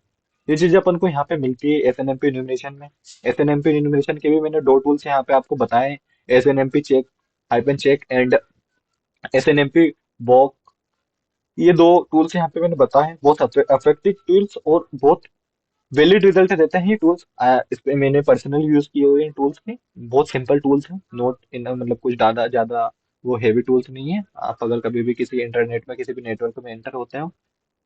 ये चीजें अपन को यहाँ पे मिलती है S N M P enumeration में। S N M P enumeration के भी मैंने दो टूल्स यहाँ पे आपको बताए, S N M P check, hyphen check and S N M P walk. ये दो टूल्स यहाँ पे मैंने बताए हैं, बहुत अफेक्टिव टूल्स और बहुत वैलिड रिजल्ट देते हैं ये टूल्स। इस पे मैंने पर्सनली यूज किए हुए हैं टूल्स के, बहुत सिंपल टूल्स हैं, नोट इन मतलब कुछ ज्यादा ज्यादा वो हेवी टूल्स नहीं है। आप अगर कभी भी किसी इंटरनेट में किसी भी नेटवर्क में एंटर होते हो,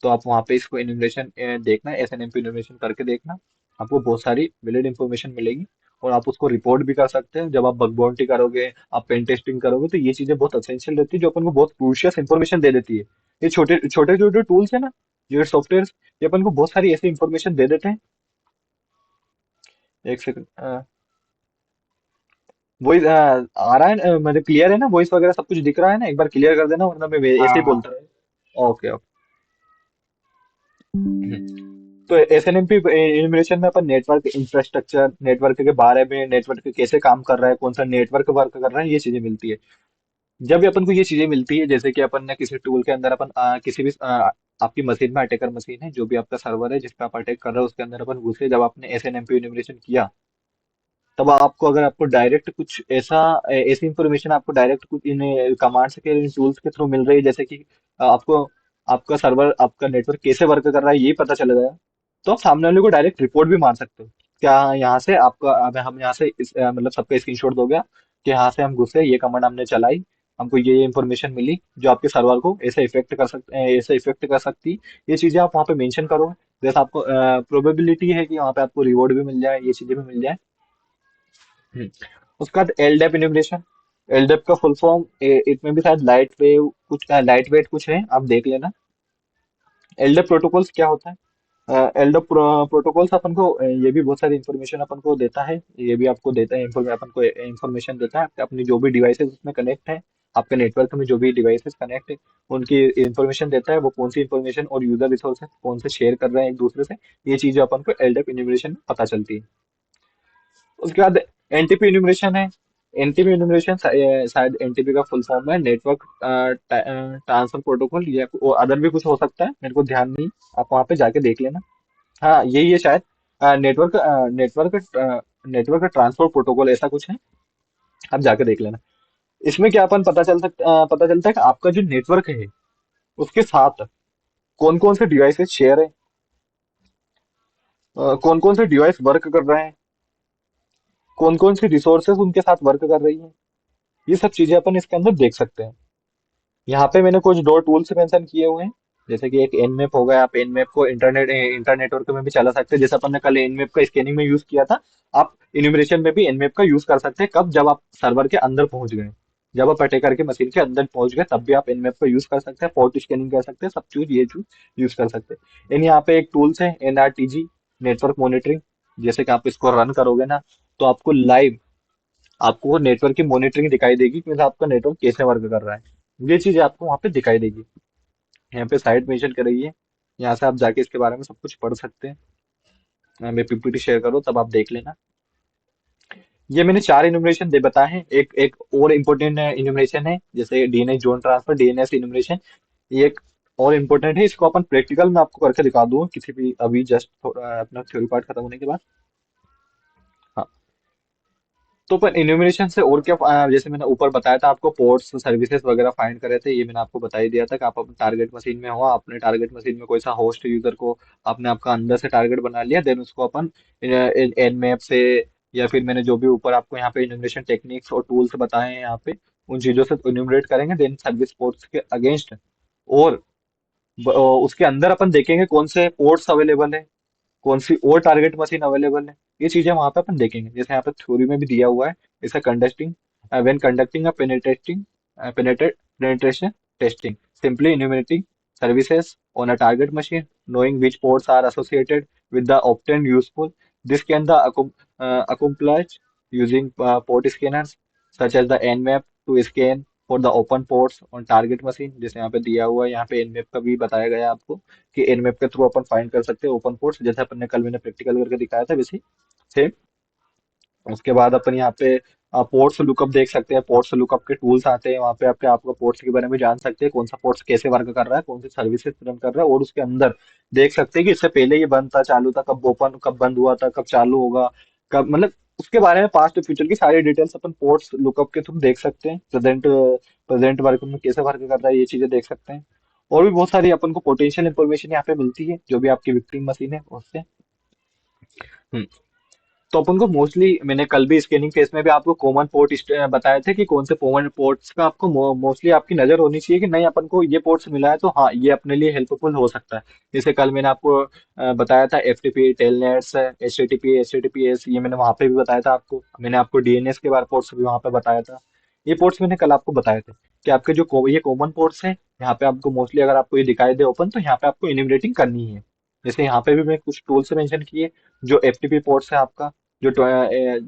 तो आप वहाँ पे इसको इन्यूमरेशन देखना, S N M P enumeration करके देखना, आपको बहुत सारी वैलिड इंफॉर्मेशन मिलेगी। और आप उसको रिपोर्ट भी कर सकते हैं जब आप बग बाउंटी करोगे, आप पेन टेस्टिंग करोगे, तो ये चीजें बहुत असेंशियल रहती है जो अपन को बहुत क्रूशियस इंफॉर्मेशन दे देती है। ये छोटे छोटे छोटे टूल्स है ना, ये सॉफ्टवेयर, ये अपन को बहुत सारी ऐसी इंफॉर्मेशन दे देते हैं। एक सेकंड, वॉइस आ रहा है मतलब क्लियर है ना, वॉइस वगैरह सब कुछ दिख रहा है ना? एक बार क्लियर कर देना, वरना मैं ऐसे हाँ ही हाँ। बोलता रहा। Okay okay. तो एसएनएमपी इन्यूमरेशन में अपन नेटवर्क इंफ्रास्ट्रक्चर, नेटवर्क के बारे में, नेटवर्क कैसे काम कर रहा है, कौन सा नेटवर्क वर्क कर रहा है, ये चीजें मिलती है। जब भी अपन को ये चीजें मिलती है, जैसे कि अपन ने किसी टूल के अंदर अपन किसी भी आपकी मशीन में, अटैकर मशीन है, जो भी आपका सर्वर है जिस पे आप अटैक कर रहे हो, उसके अंदर अपन घुसे, जब आपने एसएनएमपी इन्यूमरेशन किया, तब आपको अगर आपको डायरेक्ट कुछ ऐसी इंफॉर्मेशन आपको डायरेक्ट कुछ इन कमांड्स के, इन टूल्स के थ्रू मिल रही है, जैसे कि आपको आपका सर्वर, आपका नेटवर्क कैसे वर्क कर रहा है ये पता चल गया, तो आप सामने वाले को डायरेक्ट रिपोर्ट भी मार सकते हो। क्या यहाँ से आपका, अब हम यहाँ से मतलब सबका स्क्रीनशॉट दो गया कि यहाँ से हम घुसे, ये कमांड हमने चलाई, हमको ये इन्फॉर्मेशन मिली जो आपके सर्वर को ऐसे इफेक्ट कर सकते हैं, ऐसे इफेक्ट कर सकती है। ये चीजें आप वहाँ पे मेंशन करो, जैसे आपको प्रोबेबिलिटी है कि वहाँ पे आपको रिवॉर्ड भी मिल जाए, ये चीजें भी मिल जाए। हम्म। उसके बाद एलडेप इन्यूमरेशन। एलडेप का फुल फॉर्म इसमें भी शायद लाइट वेट कुछ है, आप देख लेना। एलडेप प्रोटोकॉल्स क्या होता है? एलडेप प्रोटोकॉल्स अपन को ये भी बहुत सारी इंफॉर्मेशन अपन को देता है, ये भी आपको देता है अपन को इंफॉर्मेशन देता है अपनी जो भी डिवाइसेस उसमें कनेक्ट है, आपके नेटवर्क में जो भी डिवाइसेस कनेक्ट है उनकी इंफॉर्मेशन देता है, वो कौन सी इंफॉर्मेशन और यूजर रिसोर्सेज कौन से शेयर कर रहे हैं एक दूसरे से, ये चीजें अपन को एलडेप इन्यूमरेशन में पता चलती है। उसके बाद एनटीपी इन्यूमरेशन है। एनटीपी इन्यूमरेशन शायद एनटीपी का फुल फॉर्म है नेटवर्क ट्रांसफर प्रोटोकॉल, या अदर भी कुछ हो सकता है, मेरे को ध्यान नहीं, आप वहां पे जाके देख लेना। हाँ यही है शायद, network network network transport protocol ऐसा कुछ है, आप जाके देख लेना। इसमें क्या अपन पता चलता है कि आपका जो नेटवर्क है उसके साथ कौन कौन से डिवाइसेस शेयर है, कौन कौन से डिवाइस वर्क कर रहे हैं, कौन कौन सी रिसोर्सेस उनके साथ वर्क कर रही है, ये सब चीजें अपन इसके अंदर देख सकते हैं। यहाँ पे मैंने कुछ दो टूल्स मेंशन किए हुए हैं, जैसे कि एक एनमैप हो गया, आप एनमैप को इंटरनेटवर्क में भी चला सकते हैं, जैसे अपन ने कल एनमैप का स्कैनिंग में यूज किया था, आप इन्यूमरेशन में भी एनमैप का यूज कर सकते हैं। कब? जब आप सर्वर के अंदर पहुंच गए, जब आप अटैकर के मशीन के अंदर पहुंच गए, तब भी आप एनमैप का यूज कर सकते हैं, पोर्ट स्कैनिंग कर सकते हैं, सब चीज ये चीज यूज कर सकते हैं। एंड यहाँ पे एक टूल्स है एनआरटीजी, नेटवर्क मॉनिटरिंग। जैसे कि आप इसको रन करोगे ना, तो आपको लाइव आपको नेटवर्क की मॉनिटरिंग दिखाई देगी कि मतलब आपका नेटवर्क कैसे वर्क कर रहा है, ये चीजें आपको वहां पे दिखाई देगी। यहाँ पे साइट मेंशन करी है, यहाँ से आप जाके इसके बारे में सब कुछ पढ़ सकते हैं। मैं पीपीटी शेयर करूँ तब आप देख लेना। ये मैंने चार इन्यूमरेशन दे बताए हैं, एक एक और इम्पोर्टेंट इन्यूमरेशन है जैसे DNS zone transfer, DNS enumeration, ये एक और इम्पोर्टेंट है, इसको अपन प्रैक्टिकल में आपको करके दिखा दूंगा किसी भी, अभी जस्ट अपना थ्योरी पार्ट खत्म होने के बाद। हाँ, तो पर इन्यूमरेशन से और क्या जैसे मैंने ऊपर बताया था आपको, पोर्ट्स सर्विसेज वगैरह फाइंड करे थे, ये मैंने आपको बता ही दिया था कि आप अपने टारगेट मशीन में हो, अपने टारगेट मशीन में कोई सा होस्ट यूजर को आपने आपका अंदर से टारगेट बना लिया, देन उसको अपन एन मैप से या फिर मैंने जो भी ऊपर आपको यहाँ पे इन्यूमरेशन टेक्निक्स और टूल्स बताए हैं यहाँ पे, उन चीजों से इन्यूमरेट करेंगे, देन सर्विस पोर्ट्स के अगेंस्ट और उसके अंदर अपन देखेंगे कौन से पोर्ट्स अवेलेबल है, कौन सी और टारगेट मशीन अवेलेबल है। ये चीजें वहां पे अपन देखेंगे, जैसे यहाँ पे थ्योरी में भी दिया हुआ है, इसे conducting when conducting a penetration testing, simply enumerating services on a target machine, knowing which ports are associated with the obtained useful. This can the accomplished using port scanners such as the nmap to scan for the open ports on target machine, जैसे यहाँ पे दिया हुआ है, यहाँ पे nmap का भी बताया गया है आपको कि nmap के थ्रू अपन फाइंड कर सकते हैं ओपन पोर्ट्स, जैसे अपन ने कल मैंने प्रैक्टिकल करके दिखाया था वैसे सेम। उसके बाद अपन यहाँ पे पोर्ट्स लुकअप देख सकते हैं, पोर्ट्स लुकअप के टूल्स आते हैं वहाँ पे, आपके आपको पोर्ट्स के बारे में जान सकते हैं, कौन सा पोर्ट्स कैसे वर्क कर रहा है, कौन सी सर्विसेज रन कर रहा है, और उसके अंदर देख सकते हैं कि इससे पहले ये बंद था, चालू था, कब ओपन, कब बंद हुआ था, कब चालू होगा, कब, मतलब उसके बारे में पास्ट फ्यूचर की सारी डिटेल्स अपन पोर्ट्स लुकअप के थ्रू देख सकते हैं। प्रेजेंट वर्क में कैसे वर्क कर रहा है ये चीजें देख सकते हैं। और भी बहुत सारी अपन को पोटेंशियल इंफॉर्मेशन यहाँ पे मिलती है, जो भी आपकी विक्टिम मशीन है उससे। हम्म। तो अपन को मोस्टली, मैंने कल भी स्कैनिंग फेस में भी आपको कॉमन पोर्ट बताए थे कि कौन से कॉमन पोर्ट्स का आपको मोस्टली आपकी नजर होनी चाहिए कि नहीं, अपन को ये पोर्ट्स मिला है तो हाँ ये अपने लिए हेल्पफुल हो सकता है। जैसे कल मैंने आपको बताया था एफटीपी टेलनेट्स, एचटीटीपीएस, ये मैंने वहां पे भी बताया था आपको। मैंने आपको डीएनएस के बारे पोर्ट्स भी वहां पे बताया था। ये पोर्ट्स मैंने कल आपको बताए थे कि आपके जो ये कॉमन पोर्ट्स हैं, यहाँ पे आपको मोस्टली अगर आपको ये दिखाई दे ओपन, तो यहाँ पे आपको इनिमरेटिंग करनी है। जैसे यहाँ पे भी मैं कुछ टूल्स मेंशन किए, जो एफटीपी पोर्ट्स है आपका, जो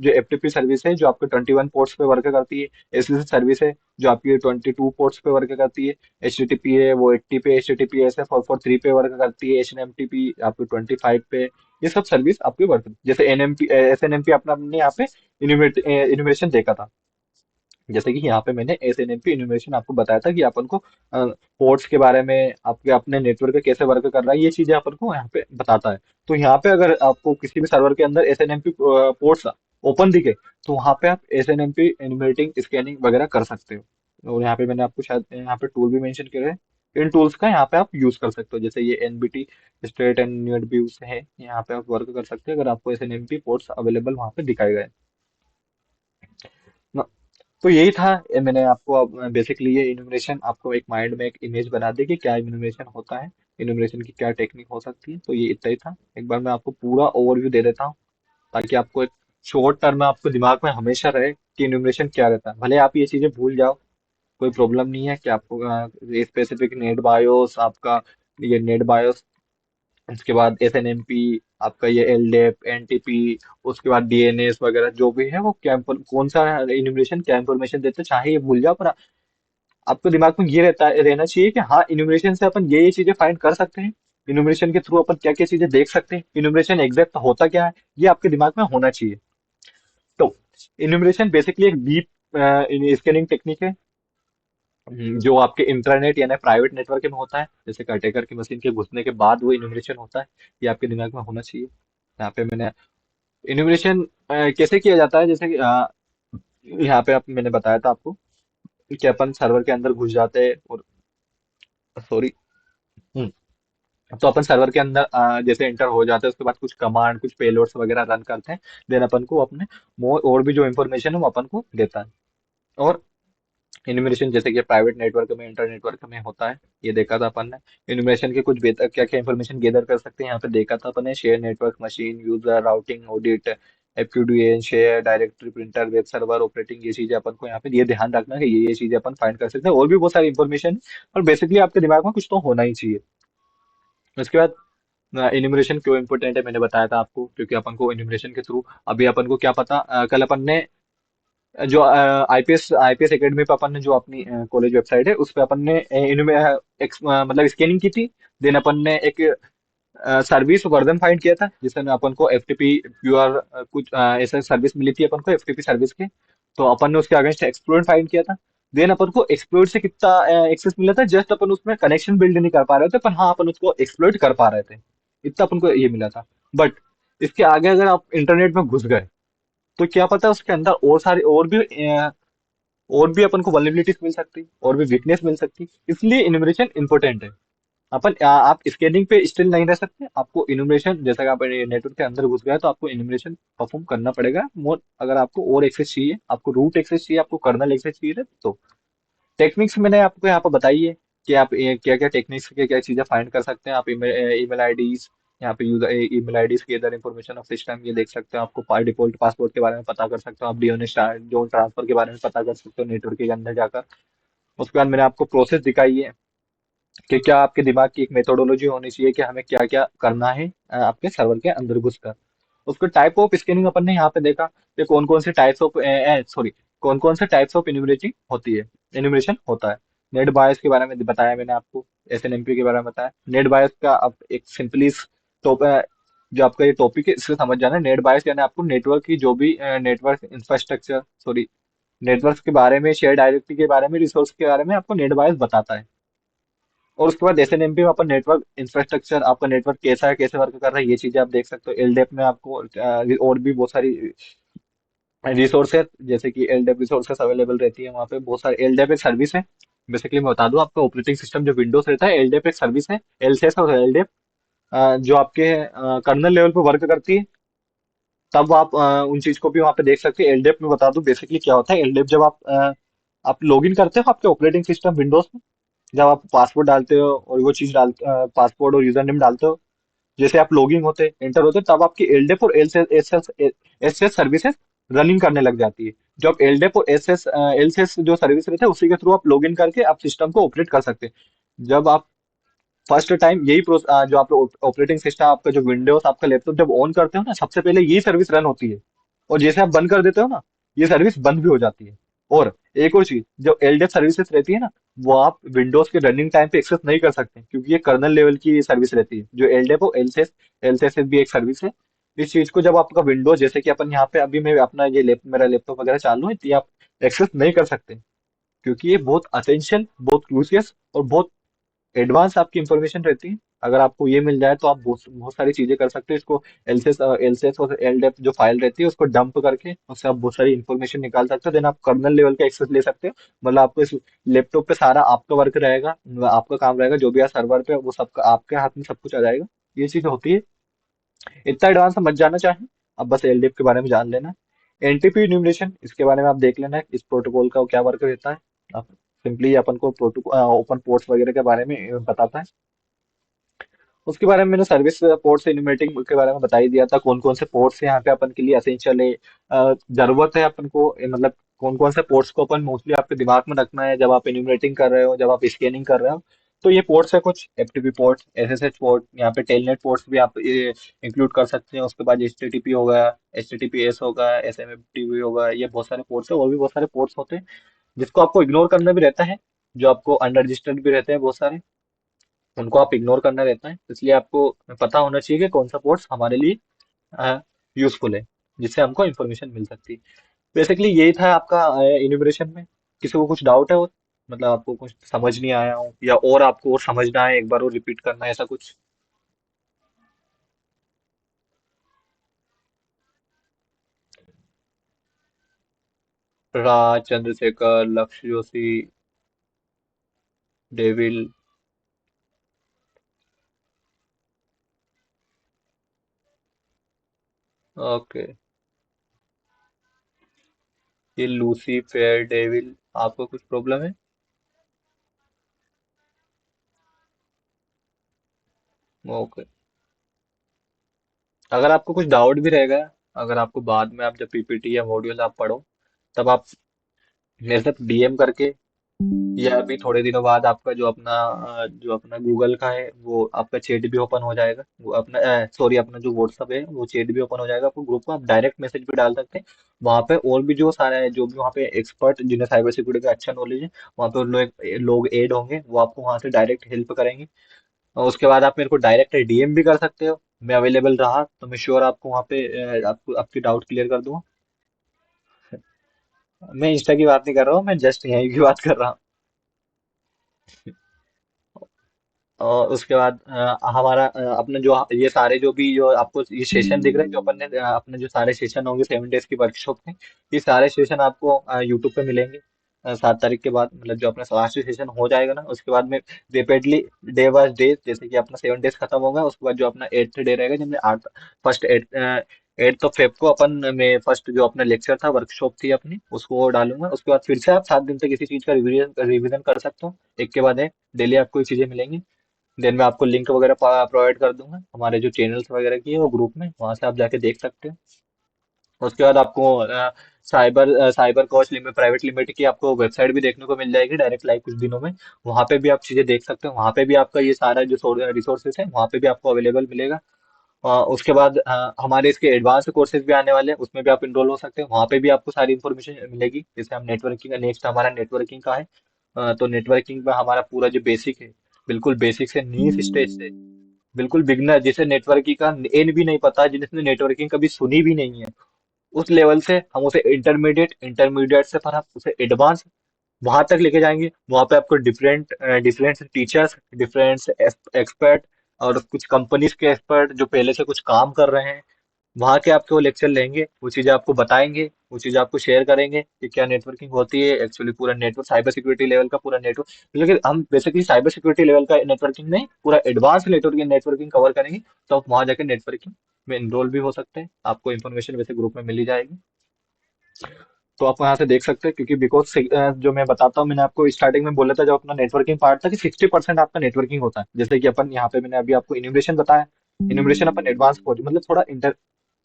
एफटीपी सर्विस है जो आपके 21 पोर्ट्स पे वर्क करती है, एसएससी सर्विस है जो आपकी 22 पोर्ट्स पे वर्क करती है, एचटीटीपी है वो 80 पे, एचटीटीपीएस है 443 पे वर्क करती है, एचएनएमटीपी आपकी 25 पे। ये सब सर्विस आपकी वर्क, जैसे एनएमपी एसएनएमपी अपना हमने यहाँ पे इनोवेशन देखा था। जैसे कि यहाँ पे मैंने एसएनएमपी इनोवेशन आपको बताया था कि अपन को पोर्ट्स के बारे में, आपके अपने नेटवर्क पे कैसे वर्क कर रहा है, ये चीजें अपन को यहाँ पे बताता है। तो यहाँ पे अगर आपको किसी भी सर्वर के अंदर एसएनएमपी पोर्ट्स ओपन दिखे, तो वहाँ पे आप एसएनएमपी इन्यूमरेटिंग स्कैनिंग वगैरह कर सकते हो। और यहाँ पे मैंने आपको शायद यहाँ पे टूल भी मेंशन करे हैं, इन टूल्स का यहाँ पे आप यूज कर सकते हो। जैसे ये NBT straight and nude views है, यहाँ पे आप वर्क कर सकते हैं अगर आपको एसएनएमपी पोर्ट्स अवेलेबल वहाँ पे दिखाए गए ना। तो यही था, ये मैंने आपको बेसिकली ये इन्यूमरेशन आपको एक माइंड में एक इमेज बना दी कि क्या इन्यूमरेशन होता है, इन्यूमरेशन की क्या टेक्निक हो सकती है। तो ये इतना ही था, एक बार मैं आपको पूरा ओवरव्यू दे देता हूँ, ताकि आपको एक शॉर्ट टर्म में आपको दिमाग में हमेशा रहे कि इन्यूमरेशन क्या रहता है। भले आप ये चीजें भूल जाओ, कोई प्रॉब्लम नहीं है कि आपको स्पेसिफिक नेट बायोस आपका, ये नेट बायोस, उसके बाद एसएनएमपी, आपका ये एलडेप एनटीपी, उसके बाद डीएनएस वगैरह जो भी है वो क्या कौन सा इन्यूमरेशन क्या इंफॉर्मेशन देते हैं, चाहे ये भूल जाओ, पर आपको दिमाग में ये रहना चाहिए कि हाँ इन्यूमरेशन से अपन ये चीजें फाइंड कर सकते हैं, इन्यूमरेशन के थ्रू अपन क्या क्या चीजें देख सकते हैं, इन्यूमरेशन एग्जैक्ट होता क्या है, ये आपके दिमाग में होना चाहिए। तो इन्यूमरेशन बेसिकली एक डीप स्कैनिंग टेक्निक है, जो आपके इंटरनेट यानी प्राइवेट नेटवर्क में होता है, जैसे अटैकर की मशीन के घुसने के बाद वो इन्यूमरेशन होता है। ये आपके दिमाग में होना चाहिए। यहाँ पे मैंने इन्यूमरेशन कैसे किया जाता है, जैसे कि यहाँ पे आप मैंने बताया था आपको कि अपन सर्वर के अंदर घुस जाते हैं और सॉरी, तो अपन सर्वर के अंदर जैसे एंटर हो जाते हैं, उसके बाद कुछ कमांड कुछ पेलोड्स वगैरह रन करते हैं, देन अपन को अपने मोर और भी जो इन्फॉर्मेशन है वो अपन को देता है। और इन्यूमरेशन जैसे कि प्राइवेट नेटवर्क में इंटर नेटवर्क में होता है, ये देखा था अपन ने। इन्यूमरेशन के कुछ बेहतर क्या क्या इन्फॉर्मेशन गेदर कर सकते हैं यहाँ पे देखा था अपन ने, share network machine user routing audit FQDN share directory printer web server operating, ये चीजें अपन को यहाँ पे ये ध्यान रखना है कि ये चीजें अपन फाइंड कर सकते हैं। और भी बहुत सारी इन्फॉर्मेशन, और बेसिकली आपके दिमाग में कुछ तो होना ही चाहिए। उसके बाद इन्यूमरेशन क्यों इंपॉर्टेंट है मैंने बताया था आपको, क्योंकि अपन को इन्यूमरेशन के थ्रू, अभी अपन को क्या पता, कल अपन ने जो आईपीएस आईपीएस एकेडमी पे अपन ने जो अपनी कॉलेज वेबसाइट है उस पे अपन ने मतलब स्कैनिंग की थी। देन अपन ने एक सर्विस वर्जन फाइंड किया था जिसमें अपन को एफटीपी प्यूर कुछ ऐसा सर्विस मिली थी अपन को एफटीपी सर्विस के। तो अपन ने उसके अगेंस्ट एक्सप्लोइट फाइंड किया था। देन अपन को एक्सप्लोइट से कितना एक्सेस मिला था, जस्ट अपन उसमें कनेक्शन बिल्ड नहीं कर पा रहे थे, पर हाँ अपन उसको एक्सप्लोइट कर पा रहे थे, इतना अपन को ये मिला था। बट इसके आगे अगर आप इंटरनेट में घुस गए, तो क्या पता उसके अंदर और सारी और भी अपन को वल्नरेबिलिटीज मिल सकती, और भी वीकनेस मिल सकती, इसलिए इन्यूमरेशन इंपॉर्टेंट है। आप स्कैनिंग पे स्टिल नहीं रह सकते, आपको इन्यूमरेशन, जैसा कि आप नेटवर्क के अंदर घुस गए तो आपको इन्यूमरेशन परफॉर्म करना पड़ेगा मोर। अगर आपको और एक्सेस चाहिए, आपको रूट एक्सेस चाहिए, आपको कर्नल एक्सेस चाहिए, तो टेक्निक्स मैंने आपको यहाँ पर बताई है कि आप क्या क्या टेक्निक्स के क्या चीजें फाइंड कर सकते हैं। आप ईमेल आईडीज, यहाँ पे यूजर ईमेल आईडीज की अदर इन्फॉर्मेशन ऑफ सिस्टम ये देख सकते हो। आपको डिफॉल्ट पासवर्ड के बारे में पता कर सकते हो। आप डीएनएस जोन ट्रांसफर के बारे में पता कर सकते हो नेटवर्क के अंदर जाकर। उसके बाद मैंने आपको प्रोसेस दिखाई है कि क्या आपके दिमाग की एक मेथोडोलॉजी होनी चाहिए कि हमें क्या क्या करना है आपके सर्वर के अंदर घुसकर। उसको टाइप ऑफ स्कैनिंग अपन ने यहाँ पे देखा कि कौन कौन से टाइप्स ऑफ सॉरी कौन कौन से टाइप्स ऑफ इन्यूमरेशन होती है, इन्यूमरेशन होता है। नेट बायस के बारे में बताया मैंने आपको, एसएनएमपी के बारे में बताया। नेट बायस का अब एक सिंपली टॉप जो आपका ये टॉपिक है इससे समझ जाना। नेट बायस यानी आपको नेटवर्क की जो भी नेटवर्क इंफ्रास्ट्रक्चर, सॉरी नेटवर्क के बारे में, शेयर डायरेक्टरी के बारे में, रिसोर्स के बारे में आपको नेट बायस बताता है। और उसके बाद एसएनएमपी में अपन नेटवर्क इंफ्रास्ट्रक्चर, आपका नेटवर्क कैसा है, कैसे वर्क कर रहा है, ये चीजें आप देख सकते हो। एलडेप में आपको और भी बहुत सारी रिसोर्सेज, जैसे कि एलडेप रिसोर्सेज अवेलेबल रहती है वहाँ पे बहुत सारे। एलडेप एक सर्विस है, बेसिकली मैं बता दूं आपका। ऑपरेटिंग सिस्टम जो विंडोज रहता है, एलडेप एक सर्विस है। एलसीएस और एलडेप जो आपके कर्नल लेवल पे वर्क करती है, तब आप उन चीज को भी वहाँ पे देख सकते हैं। एलडेप में बता दूं बेसिकली क्या होता है। एलडेप जब आप लॉग इन करते हो आपके ऑपरेटिंग सिस्टम विंडोज में, जब आप पासवर्ड डालते हो और वो चीज पासवर्ड और यूजर नेम डालते हो, जैसे आप लॉगिंग होते एंटर होते तब आपकी एलडेप और एसएस सर्विसेज रनिंग करने लग जाती है। जो आप एलडेप और एलसीएस जो सर्विस रहते हैं उसी के थ्रू आप लॉगिन करके आप सिस्टम को ऑपरेट कर सकते हैं। जब आप फर्स्ट टाइम जो आप ऑपरेटिंग सिस्टम आपका जो विंडोज आपका लैपटॉप जब ऑन करते हो ना, सबसे पहले ये सर्विस रन होती है। और जैसे आप बंद कर देते हो ना, ये सर्विस बंद भी हो जाती है। और एक और चीज, जो एलडेप सर्विसेज रहती है ना, वो आप विंडोज के रनिंग टाइम पे एक्सेस नहीं कर सकते, क्योंकि ये कर्नल लेवल की सर्विस रहती है। जो एलडेप और एलसीएस, एलसीएस भी एक सर्विस है। इस चीज को जब आपका विंडोज, जैसे कि अपन यहाँ पे अभी मैं अपना मेरा लैपटॉप वगैरह चालू है, तो ये आप एक्सेस नहीं कर सकते, क्योंकि ये बहुत असेंशियल, बहुत क्रूसियस और बहुत एडवांस आपकी इंफॉर्मेशन रहती है। अगर आपको ये मिल जाए तो आप बहुत बहुत सारी चीजें कर सकते हो। इसको एलसीएस और एलडेप जो फाइल रहती है उसको डंप करके उससे आप बहुत सारी इंफॉर्मेशन निकाल सकते हो। देन आप कर्नल लेवल का एक्सेस ले सकते हो। मतलब आपको इस लैपटॉप पे सारा आपका वर्क रहेगा, आपका काम रहेगा, जो भी है सर्वर पे वो सब आपके हाथ में सब कुछ आ जाएगा। ये चीज होती है। इतना एडवांस मत जाना चाहें, अब बस एलडीएप के बारे में जान लेना। एनटीपी न्यूमरेशन, इसके बारे में आप देख लेना इस प्रोटोकॉल का क्या वर्क रहता है। आप सिंपली अपन को प्रोटोकॉल ओपन पोर्ट्स वगैरह के बारे में बताता है। उसके बारे में मैंने सर्विस पोर्ट्स इन्यूमरेटिंग के बारे में बता ही दिया था, कौन कौन से पोर्ट्स यहाँ पे अपन के लिए असेंशियल है, जरूरत है अपन को, मतलब कौन कौन से पोर्ट्स को अपन मोस्टली आपके दिमाग में रखना है जब आप इन्यूमरेटिंग कर रहे हो, जब आप स्कैनिंग कर रहे हो। तो ये पोर्ट्स है कुछ, एफटीपी पोर्ट, एसएसएच पोर्ट, यहाँ पे टेलनेट पोर्ट्स भी आप इंक्लूड कर सकते हैं। उसके बाद एचटीटीपी होगा, एचटीटीपीएस होगा, एसएमटीपी होगा, ये बहुत सारे पोर्ट्स है। और भी बहुत सारे पोर्ट्स होते हैं जिसको आपको इग्नोर करना भी रहता है, जो आपको अनरजिस्टर्ड भी रहते हैं बहुत सारे, उनको आप इग्नोर करना रहता है। इसलिए आपको पता होना चाहिए कि कौन सा कोर्स हमारे लिए यूजफुल है, जिससे हमको इन्फॉर्मेशन मिल सकती है। बेसिकली यही था आपका इन्यूमरेशन में। किसी को कुछ डाउट है, और मतलब आपको कुछ समझ नहीं आया हो, या और आपको और समझना है, एक बार और रिपीट करना है, ऐसा कुछ? राज, चंद्रशेखर, लक्ष्य जोशी, डेविल। ओके, ये लूसी, फेयर, डेविल, आपको कुछ प्रॉब्लम है? ओके, अगर आपको कुछ डाउट भी रहेगा, अगर आपको बाद में आप जब पीपीटी या मॉड्यूल आप पढ़ो, तब आप मेरे साथ डीएम करके, या अभी थोड़े दिनों बाद आपका जो अपना गूगल का है वो आपका चैट भी ओपन हो जाएगा, वो अपना सॉरी अपना जो व्हाट्सअप है वो चैट भी ओपन हो जाएगा आपको ग्रुप में, आप डायरेक्ट मैसेज भी डाल सकते हैं वहाँ पे। और भी जो सारे जो भी वहाँ पे एक्सपर्ट जिन्हें साइबर सिक्योरिटी का अच्छा नॉलेज है, वहाँ पे उन लोग ऐड होंगे, वो आपको वहाँ से डायरेक्ट हेल्प करेंगे। और उसके बाद आप मेरे को डायरेक्ट डीएम भी कर सकते हो। मैं अवेलेबल रहा तो मैं श्योर आपको वहाँ पे आपको आपकी डाउट क्लियर कर दूंगा। मैं इंस्टा की बात नहीं कर रहा हूँ, मैं जस्ट यहीं की बात कर रहा हूँ। और उसके बाद हमारा अपने जो ये सारे जो भी जो आपको ये सेशन दिख रहे हैं, जो अपन ने अपने जो सारे सेशन होंगे 7 डेज की वर्कशॉप के, ये सारे सेशन आपको यूट्यूब पे मिलेंगे। 7 तारीख के बाद, मतलब जो अपना लास्ट सेशन हो जाएगा ना, उसके बाद में रिपीटली डे बाय डे, जैसे कि अपना 7 डेज खत्म होगा, उसके बाद जो अपना 8th डे रहेगा, जिसमें आठ फर्स्ट 8th ऑफ फेब को अपन में फर्स्ट जो अपना लेक्चर था, वर्कशॉप थी अपनी, उसको वो डालूंगा। उसके बाद फिर से आप 7 दिन तक किसी चीज का रिवीजन रिवीजन कर सकते हो, एक के बाद एक डेली आपको ये चीजें मिलेंगी। देन मैं आपको लिंक वगैरह प्रोवाइड कर दूंगा हमारे जो चैनल्स वगैरह की है वो ग्रुप में, वहां से आप जाके देख सकते हो। उसके बाद आपको cyber cost limit, private limit की आपको वेबसाइट भी देखने को मिल जाएगी डायरेक्ट लाइव कुछ दिनों में। वहां पे भी आप चीजें देख सकते हो, वहां पे भी आपका ये सारा जो रिसोर्सेज है वहां पे भी आपको अवेलेबल मिलेगा। उसके बाद हमारे इसके एडवांस कोर्सेज भी आने वाले हैं, उसमें भी आप इनरोल हो सकते हैं, वहां पे भी आपको सारी इन्फॉर्मेशन मिलेगी। जैसे हम नेटवर्किंग, नेक्स्ट हमारा नेटवर्किंग का है। तो नेटवर्किंग में हमारा पूरा जो बेसिक है, बिल्कुल बेसिक से नीस स्टेज से, बिल्कुल बिगनर जिसे नेटवर्किंग का एन भी नहीं पता, जिसने नेटवर्किंग कभी सुनी भी नहीं है, उस लेवल से हम उसे इंटरमीडिएट, इंटरमीडिएट से पर हम उसे एडवांस वहां तक लेके जाएंगे। वहां पे आपको different different teachers, different expert, और कुछ कंपनीज के एक्सपर्ट जो पहले से कुछ काम कर रहे हैं, वहां के आपके वो लेक्चर लेंगे, वो चीजें आपको बताएंगे, वो चीजें आपको शेयर करेंगे कि क्या नेटवर्किंग होती है एक्चुअली, पूरा नेटवर्क साइबर सिक्योरिटी लेवल का पूरा नेटवर्क। लेकिन हम बेसिकली साइबर सिक्योरिटी लेवल का नेटवर्किंग नहीं, पूरा एडवांस नेटवर्किंग नेटवर्किंग कवर करेंगे। तो आप वहां जाकर नेटवर्किंग में इनरोल भी हो सकते हैं, आपको इन्फॉर्मेशन वैसे ग्रुप में मिल ही जाएगी। तो आप यहाँ से देख सकते हैं, क्योंकि बिकॉज जो मैं बताता हूँ, मैंने आपको स्टार्टिंग में बोला था जो अपना नेटवर्किंग पार्ट था कि 60% आपका नेटवर्किंग होता है। जैसे कि अपन यहाँ पे मैंने अभी आपको इन्यूमरेशन बताया, इन्यूमरेशन अपन एडवांस पहुंच, मतलब थोड़ा इंटर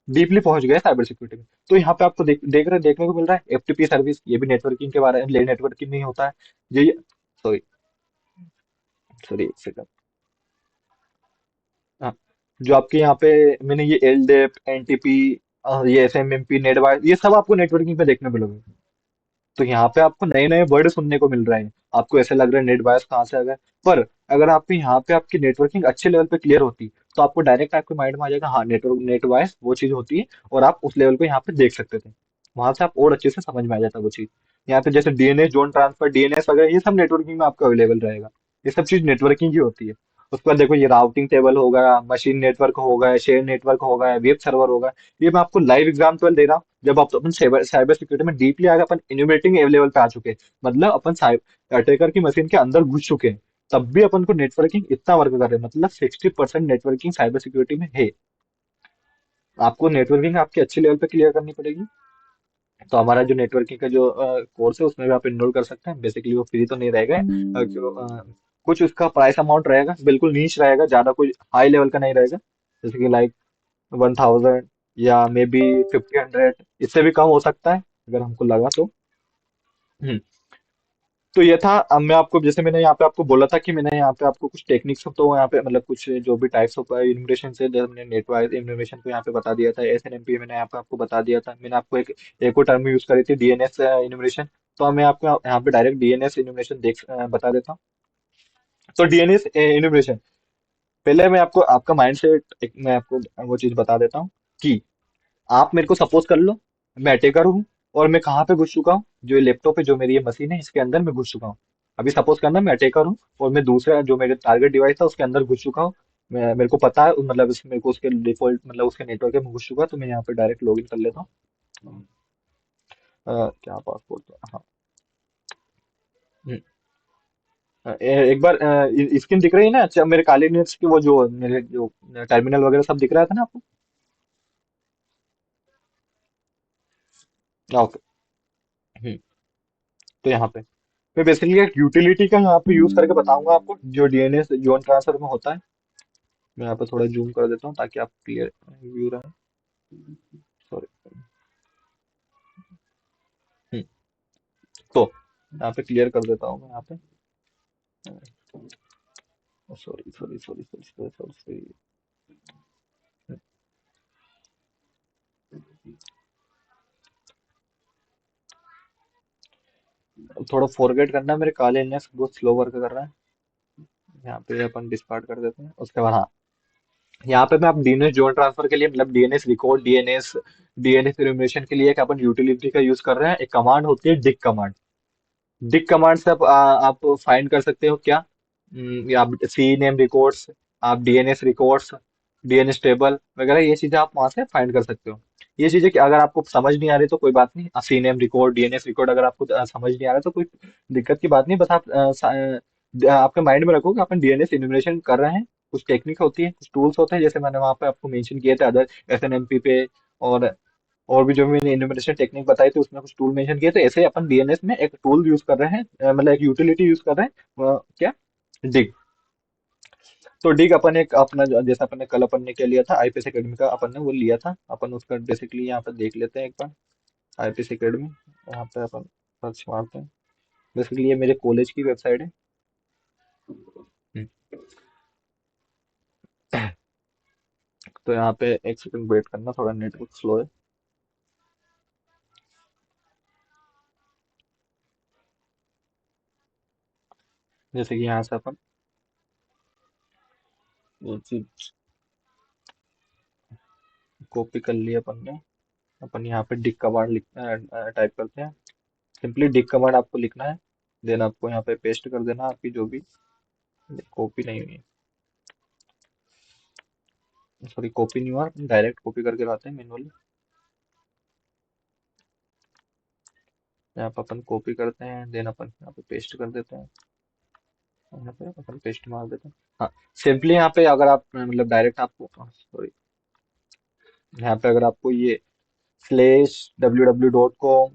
डीपली पहुंच गए साइबर सिक्योरिटी में। तो यहाँ पे आपको देखने को मिल रहा है एफटीपी सर्विस, ये भी नेटवर्किंग के बारे में, नेटवर्किंग में ही होता है। ये सॉरी, सॉरी एक सेकंड। हाँ, जो आपके यहाँ पे मैंने ये एलडेप, एनटीपी, ये एसएमएमपी, नेटवायर, ये सब आपको नेटवर्किंग पे देखने मिलोगे। तो यहाँ पे आपको नए नए वर्ड सुनने को मिल रहे हैं, आपको ऐसा लग रहा है नेट बायस कहाँ से आ गया। पर अगर आपके यहाँ पे आपकी नेटवर्किंग अच्छे लेवल पे क्लियर होती, तो आपको डायरेक्ट आपके माइंड में आ जाएगा, हाँ नेटवर्क नेट बायस वो चीज होती है, और आप उस लेवल पे यहाँ पे देख सकते थे। वहां से आप और अच्छे से समझ में आ जाता वो चीज। यहाँ पे जैसे डीएनएस, जोन ट्रांसफर, डीएनएस वगैरह, ये सब नेटवर्किंग में आपको अवेलेबल रहेगा। ये सब चीज नेटवर्किंग की होती है। उसके बाद देखो, ये राउटिंग टेबल होगा, मशीन नेटवर्क होगा, शेयर नेटवर्क होगा, वेब सर्वर होगा। ये मैं आपको लाइव एग्जाम्पल दे रहा हूँ। जब आप अपन साइबर साइबर सिक्योरिटी में डीपली आगे अपन इन्यूमरेटिंग लेवल पे आ चुके हैं, मतलब अपन साइबर अटैकर की मशीन के अंदर घुस चुके हैं, तब भी अपन को नेटवर्किंग इतना वर्क कर रहे हैं, मतलब 60% नेटवर्किंग साइबर सिक्योरिटी में है। आपको नेटवर्किंग आपकी अच्छे लेवल पे क्लियर करनी पड़ेगी। तो हमारा जो नेटवर्किंग का जो कोर्स है, उसमें भी आप इनरोल कर सकते हैं। बेसिकली वो फ्री तो नहीं रहेगा, कुछ उसका प्राइस अमाउंट रहेगा, बिल्कुल नीच रहेगा, ज्यादा कोई हाई लेवल का नहीं रहेगा। जैसे कि लाइक 1000 या मे बी 50, 100, इससे भी कम हो सकता है अगर हमको लगा तो। हम्म। तो ये था। अब मैं आपको, जैसे मैंने यहाँ पे आपको बोला था कि मैंने यहाँ पे आपको कुछ टेक्निक्स, तो यहाँ पे मतलब कुछ जो भी टाइप्स ऑफ इन्फॉर्मेशन से, जैसे मैंने नेटवर्क इन्फॉर्मेशन को यहाँ पे बता दिया था, एसएनएमपी मैंने यहाँ पे आपको बता दिया था। मैंने आपको एक और टर्म यूज करी थी, डीएनएस इन्फॉर्मेशन। तो मैं आपको यहाँ पे डायरेक्ट डीएनएस इन्फॉर्मेशन बता देता हूँ। तो डीएनएस इन्फॉर्मेशन, पहले मैं आपको आपका माइंड सेट, एक मैं आपको वो चीज बता देता हूँ कि आप मेरे को सपोज कर लो, मैं अटैकर हूँ, और मैं कहाँ पे घुस चुका हूँ, जो लैपटॉप है, जो मेरी ये मशीन है, इसके अंदर मैं घुस चुका हूँ। अभी सपोज करना मैं अटैकर हूँ, और मैं दूसरा जो मेरे टारगेट डिवाइस था उसके अंदर घुस चुका हूँ। मेरे को पता है, मतलब मेरे को उसके डिफॉल्ट, मतलब उसके नेटवर्क में घुस चुका, तो मैं यहाँ पे डायरेक्ट लॉगिन कर लेता हूँ। क्या पासपोर्ट, हाँ। हम्म, एक बार स्क्रीन दिख रही है ना, अच्छा मेरे काली नेट्स की, वो जो मेरे जो टर्मिनल वगैरह सब दिख रहा था ना आपको। ओके। तो यहाँ पे मैं बेसिकली एक यूटिलिटी का यहाँ पे यूज करके बताऊंगा आपको, जो डीएनएस जोन ट्रांसफर में होता है। मैं यहाँ पे थोड़ा जूम कर देता हूँ ताकि आप क्लियर व्यू रहे। सॉरी। तो यहाँ पे क्लियर कर देता हूँ मैं यहाँ पे। Sorry sorry sorry sorry sorry sorry. थोड़ा फॉरगेट करना, मेरे काले नेस बहुत स्लो वर्क कर रहा है। यहाँ पे अपन डिस्कार्ड कर देते हैं, उसके बाद हाँ, यहाँ पे मैं आप डीएनएस जोन ट्रांसफर के लिए, मतलब DNS record, DNS DNS information के लिए एक अपन यूटिलिटी का यूज कर रहे हैं। एक कमांड होती है डिक कमांड। डिक कमांड से आप फाइंड कर सकते हो क्या, या आप सी नेम रिकॉर्ड्स, आप डीएनएस रिकॉर्ड्स, डीएनएस टेबल वगैरह, ये चीजें आप वहां से फाइंड कर सकते हो। ये चीजें कि अगर आपको समझ नहीं आ रही तो कोई बात नहीं, सीनेम रिकॉर्ड, डीएनएस रिकॉर्ड अगर आपको समझ नहीं आ रहा तो कोई दिक्कत की बात नहीं। बस आप आपके माइंड में रखो कि अपन डीएनएस इन्यूमरेशन कर रहे हैं। कुछ टेक्निक होती है, कुछ टूल्स होते हैं, जैसे मैंने वहां पे आपको मेंशन किए थे अदर एसएनएमपी पे, और और भी जो मैंने इन्यूमरेशन टेक्निक बताई थी उसमें कुछ टूल मेंशन किए थे। ऐसे ही अपन डीएनएस में एक टूल यूज कर रहे हैं, मतलब एक यूटिलिटी यूज कर रहे हैं, क्या, डिग। तो डिग अपन एक अपना जैसा अपन ने कल अपन ने क्या लिया था, आईपीएस एकेडमी का अपन ने वो लिया था, अपन उसका बेसिकली यहाँ पे देख लेते हैं एक बार। आईपीएस एकेडमी, यहाँ पे अपन सर्च मारते हैं। बेसिकली ये मेरे कॉलेज की वेबसाइट है। हम्म, तो यहाँ पे एक सेकंड वेट करना, थोड़ा नेटवर्क स्लो है। जैसे कि यहाँ से अपन ये चीज कॉपी कर लिया अपन ने। अपन यहाँ पे डिग कमांड लिख टाइप करते हैं। सिंपली डिग कमांड आपको लिखना है, देन आपको यहाँ पे पेस्ट कर देना आपकी जो भी, कॉपी नहीं हुई, सॉरी कॉपी नहीं हुआ, डायरेक्ट कॉपी करके लाते हैं मैनुअली। यहाँ पे अपन कॉपी करते हैं, देन अपन यहाँ पे पेस्ट कर देते हैं, यहाँ पे अपन पेस्ट मार देते हैं। हाँ, सिंपली यहाँ पे अगर आप मतलब डायरेक्ट आपको, सॉरी, यहाँ पे अगर आपको ये /www.com,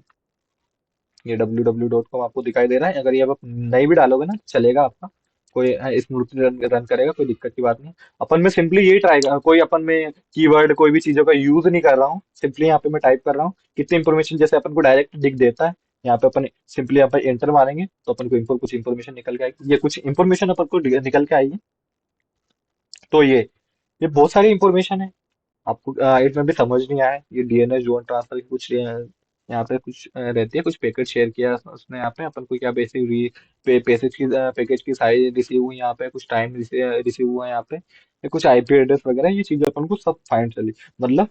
ये www.com आपको दिखाई दे रहा है, अगर ये आप नहीं भी डालोगे ना चलेगा आपका, कोई स्मूथली रन करेगा, कोई दिक्कत की बात नहीं। अपन में सिंपली यही ट्राई, कोई अपन में कीवर्ड कोई भी चीजों का यूज नहीं कर रहा हूँ, सिंपली यहाँ पे मैं टाइप कर रहा हूँ कितनी इंफॉर्मेशन, जैसे अपन को डायरेक्ट दिख देता है। यहाँ पे अपन सिंपली यहाँ पे एंटर मारेंगे तो अपन को कुछ इंफॉर्मेशन निकल के आएगी, ये कुछ इंफॉर्मेशन अपन को निकल के आई है। तो ये बहुत सारी इंफॉर्मेशन है। आपको इसमें भी समझ नहीं आया, ये डीएनएस जोन ट्रांसफर की कुछ यहाँ पे कुछ रहती है, कुछ पैकेट शेयर किया उसने यहाँ पे अपन को, क्या बेसिक पैकेज की पैकेज की साइज रिसीव हुई यहाँ पे, कुछ टाइम रिसीव हुआ है यहाँ पे, ये कुछ आईपी एड्रेस वगैरह, ये चीजें अपन को सब फाइंड चली। मतलब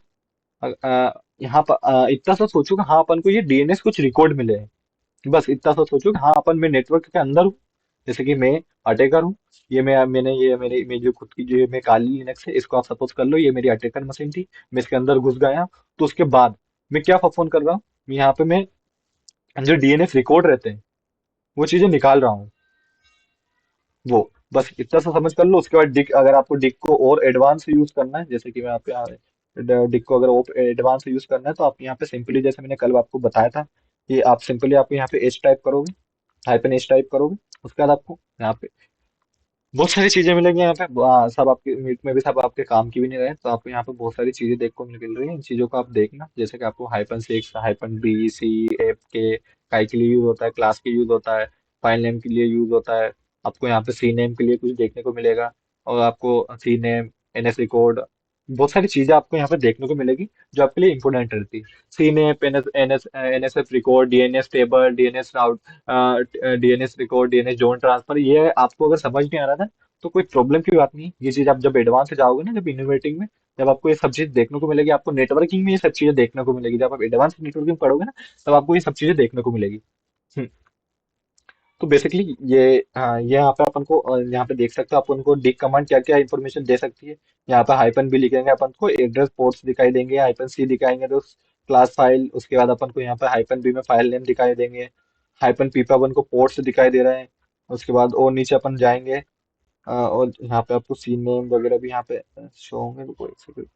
यहाँ पर इतना सा सोचो कि हाँ अपन को ये डीएनएस कुछ रिकॉर्ड मिले हैं। बस इतना सा सोचो कि हाँ अपन मैं नेटवर्क के अंदर हूँ, जैसे कि मैं अटैकर हूँ। ये मैंने ये मेरी जो खुद की जो मैं काली लिनक्स है, इसको आप सपोज कर लो ये मेरी अटैकर मशीन थी, मैं इसके अंदर घुस गया। तो उसके बाद मैं क्या परफॉर्म कर रहा हूँ, यहाँ पे मैं जो डीएनएस रिकॉर्ड रहते हैं वो चीजें निकाल रहा हूँ। वो बस इतना सा समझ कर लो। उसके बाद डिक, अगर आपको डिक को और एडवांस यूज करना है, जैसे कि मैं आप यहाँ डिक को अगर और एडवांस यूज करना है तो आप यहाँ पे सिंपली, जैसे मैंने कल आपको बताया था, कि आप सिंपली आप यहाँ पे एच टाइप करोगे, हाइपन एच टाइप करोगे, उसके बाद आपको यहाँ पे बहुत सारी चीजें मिलेंगी। यहाँ पे सब आपके मीट में भी सब आपके काम की भी नहीं रहे, तो आपको यहाँ पे बहुत सारी चीजें देखने को मिल रही है। इन चीजों को आप देखना, जैसे कि आपको -6, -b, c, f के काई के लिए यूज होता है, क्लास के यूज होता है, फाइल नेम के लिए यूज होता है। आपको यहाँ पे सी नेम के लिए कुछ देखने को मिलेगा, और आपको सी नेम, एनएस रिकॉर्ड, बहुत सारी चीजें आपको यहाँ पे देखने को मिलेगी जो आपके लिए इंपोर्टेंट रहती है। C name, NSF record, DNS table, DNS route, DNS record, DNS zone transfer, ये आपको अगर समझ नहीं आ रहा था तो कोई प्रॉब्लम की बात नहीं। ये चीज आप जब एडवांस से जाओगे ना, जब इनोवेटिंग में, जब आपको ये सब चीज देखने को मिलेगी, आपको नेटवर्किंग में ये सब चीजें देखने को मिलेगी, जब आप एडवांस नेटवर्किंग पढ़ोगे ना तब आपको ये सब चीजें देखने को मिलेगी। हम्म, तो बेसिकली ये, हाँ, ये यहाँ पे अपन को यहाँ पे देख सकते हो अपन को डिग कमांड क्या क्या इन्फॉर्मेशन दे सकती है। यहाँ पे हाइपन भी लिखेंगे अपन को, एड्रेस पोर्ट्स दिखाई देंगे, हाइपन सी दिखाएंगे तो क्लास फाइल, उसके बाद अपन को यहाँ पे हाइपन बी में फाइल नेम दिखाई देंगे, हाइपन पी पे अपन को पोर्ट्स दिखाई दे रहे हैं। उसके बाद और नीचे अपन जाएंगे, और यहाँ पे आपको सीन नेम वगैरह भी यहाँ पे शो होंगे, रुको एक सेकंड।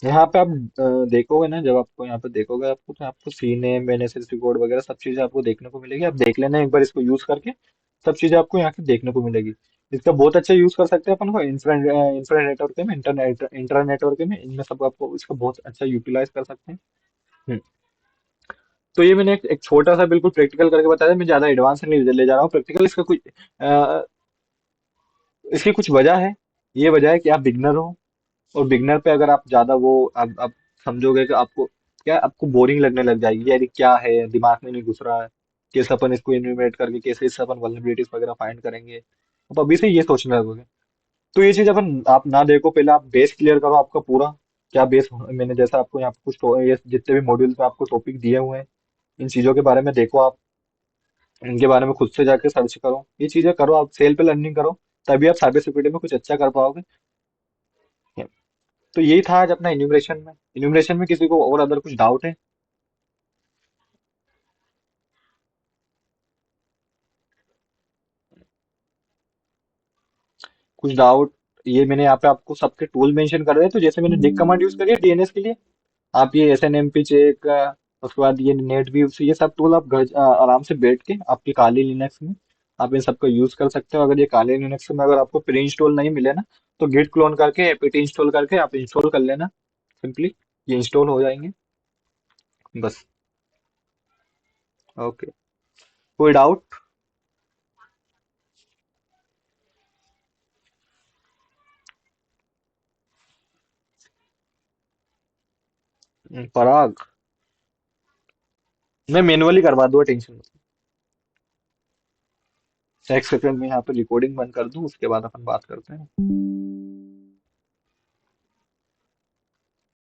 यहाँ पे आप देखोगे ना, जब आपको यहाँ पे देखोगे आपको, तो आपको सीने बेनिफिशियरी कोड वगैरह सब चीजें आपको देखने को मिलेगी। आप देख लेना एक बार इसको यूज करके, सब चीजें आपको यहाँ पे देखने को मिलेगी। इसका बहुत अच्छा यूज कर सकते हैं अपन को इंफ्रा इंफ्रा नेटवर्क में, इंटरनेट इंट्रा नेटवर्क में, इनमें सब आपको इसका बहुत अच्छा यूटिलाइज कर सकते हैं। हम्म, तो ये मैंने एक छोटा सा बिल्कुल प्रैक्टिकल करके बताया, मैं ज्यादा एडवांस नहीं ले जा रहा हूँ प्रैक्टिकल। इसका कुछ इसकी कुछ वजह है। ये वजह है कि आप बिगनर हो, और बिगनर पे अगर आप ज्यादा वो आप समझोगे कि आपको क्या, आपको बोरिंग लगने लग जाएगी, यार ये क्या है, दिमाग में नहीं घुस रहा है, कैसे अपन इसको इन्वेट करके कैसे इससे अपन वल्नरेबिलिटीज वगैरह फाइंड करेंगे, आप अभी से ये सोचने लगोगे। तो ये चीज अपन आप ना देखो, पहले आप बेस क्लियर करो आपका पूरा। क्या बेस, मैंने जैसा आपको यहाँ पे कुछ ये जितने भी मॉड्यूल्स में आपको टॉपिक दिए हुए हैं, इन चीजों के बारे में देखो आप, इनके बारे में खुद से जाके सर्च करो, ये चीजें करो, आप सेल पे लर्निंग करो, तभी आप साइबर सिक्योरिटी में कुछ अच्छा कर पाओगे। तो यही था आज अपना इन्यूमरेशन में किसी को और अदर कुछ डाउट है? कुछ डाउट? ये मैंने यहाँ पे आपको सबके टूल मेंशन कर रहे हैं, तो जैसे मैंने डिग कमांड यूज करी है डीएनएस के लिए, आप ये SNMP चेक, उसके बाद ये नेट व्यू, ये सब टूल आप घर आराम से बैठ के आपकी काली लिनक्स में आप इन सबका यूज कर सकते हो। अगर ये काली लिनक्स में अगर आपको प्री इंस्टॉल नहीं मिले ना, तो गिट क्लोन करके एपीटी इंस्टॉल करके आप इंस्टॉल कर लेना सिंपली, ये इंस्टॉल हो जाएंगे बस। ओके। कोई डाउट? पराग, मैं मैनुअली करवा दूँ, टेंशन मत। एक सेकंड में यहाँ पे रिकॉर्डिंग बंद कर दूं, उसके बाद अपन बात करते हैं।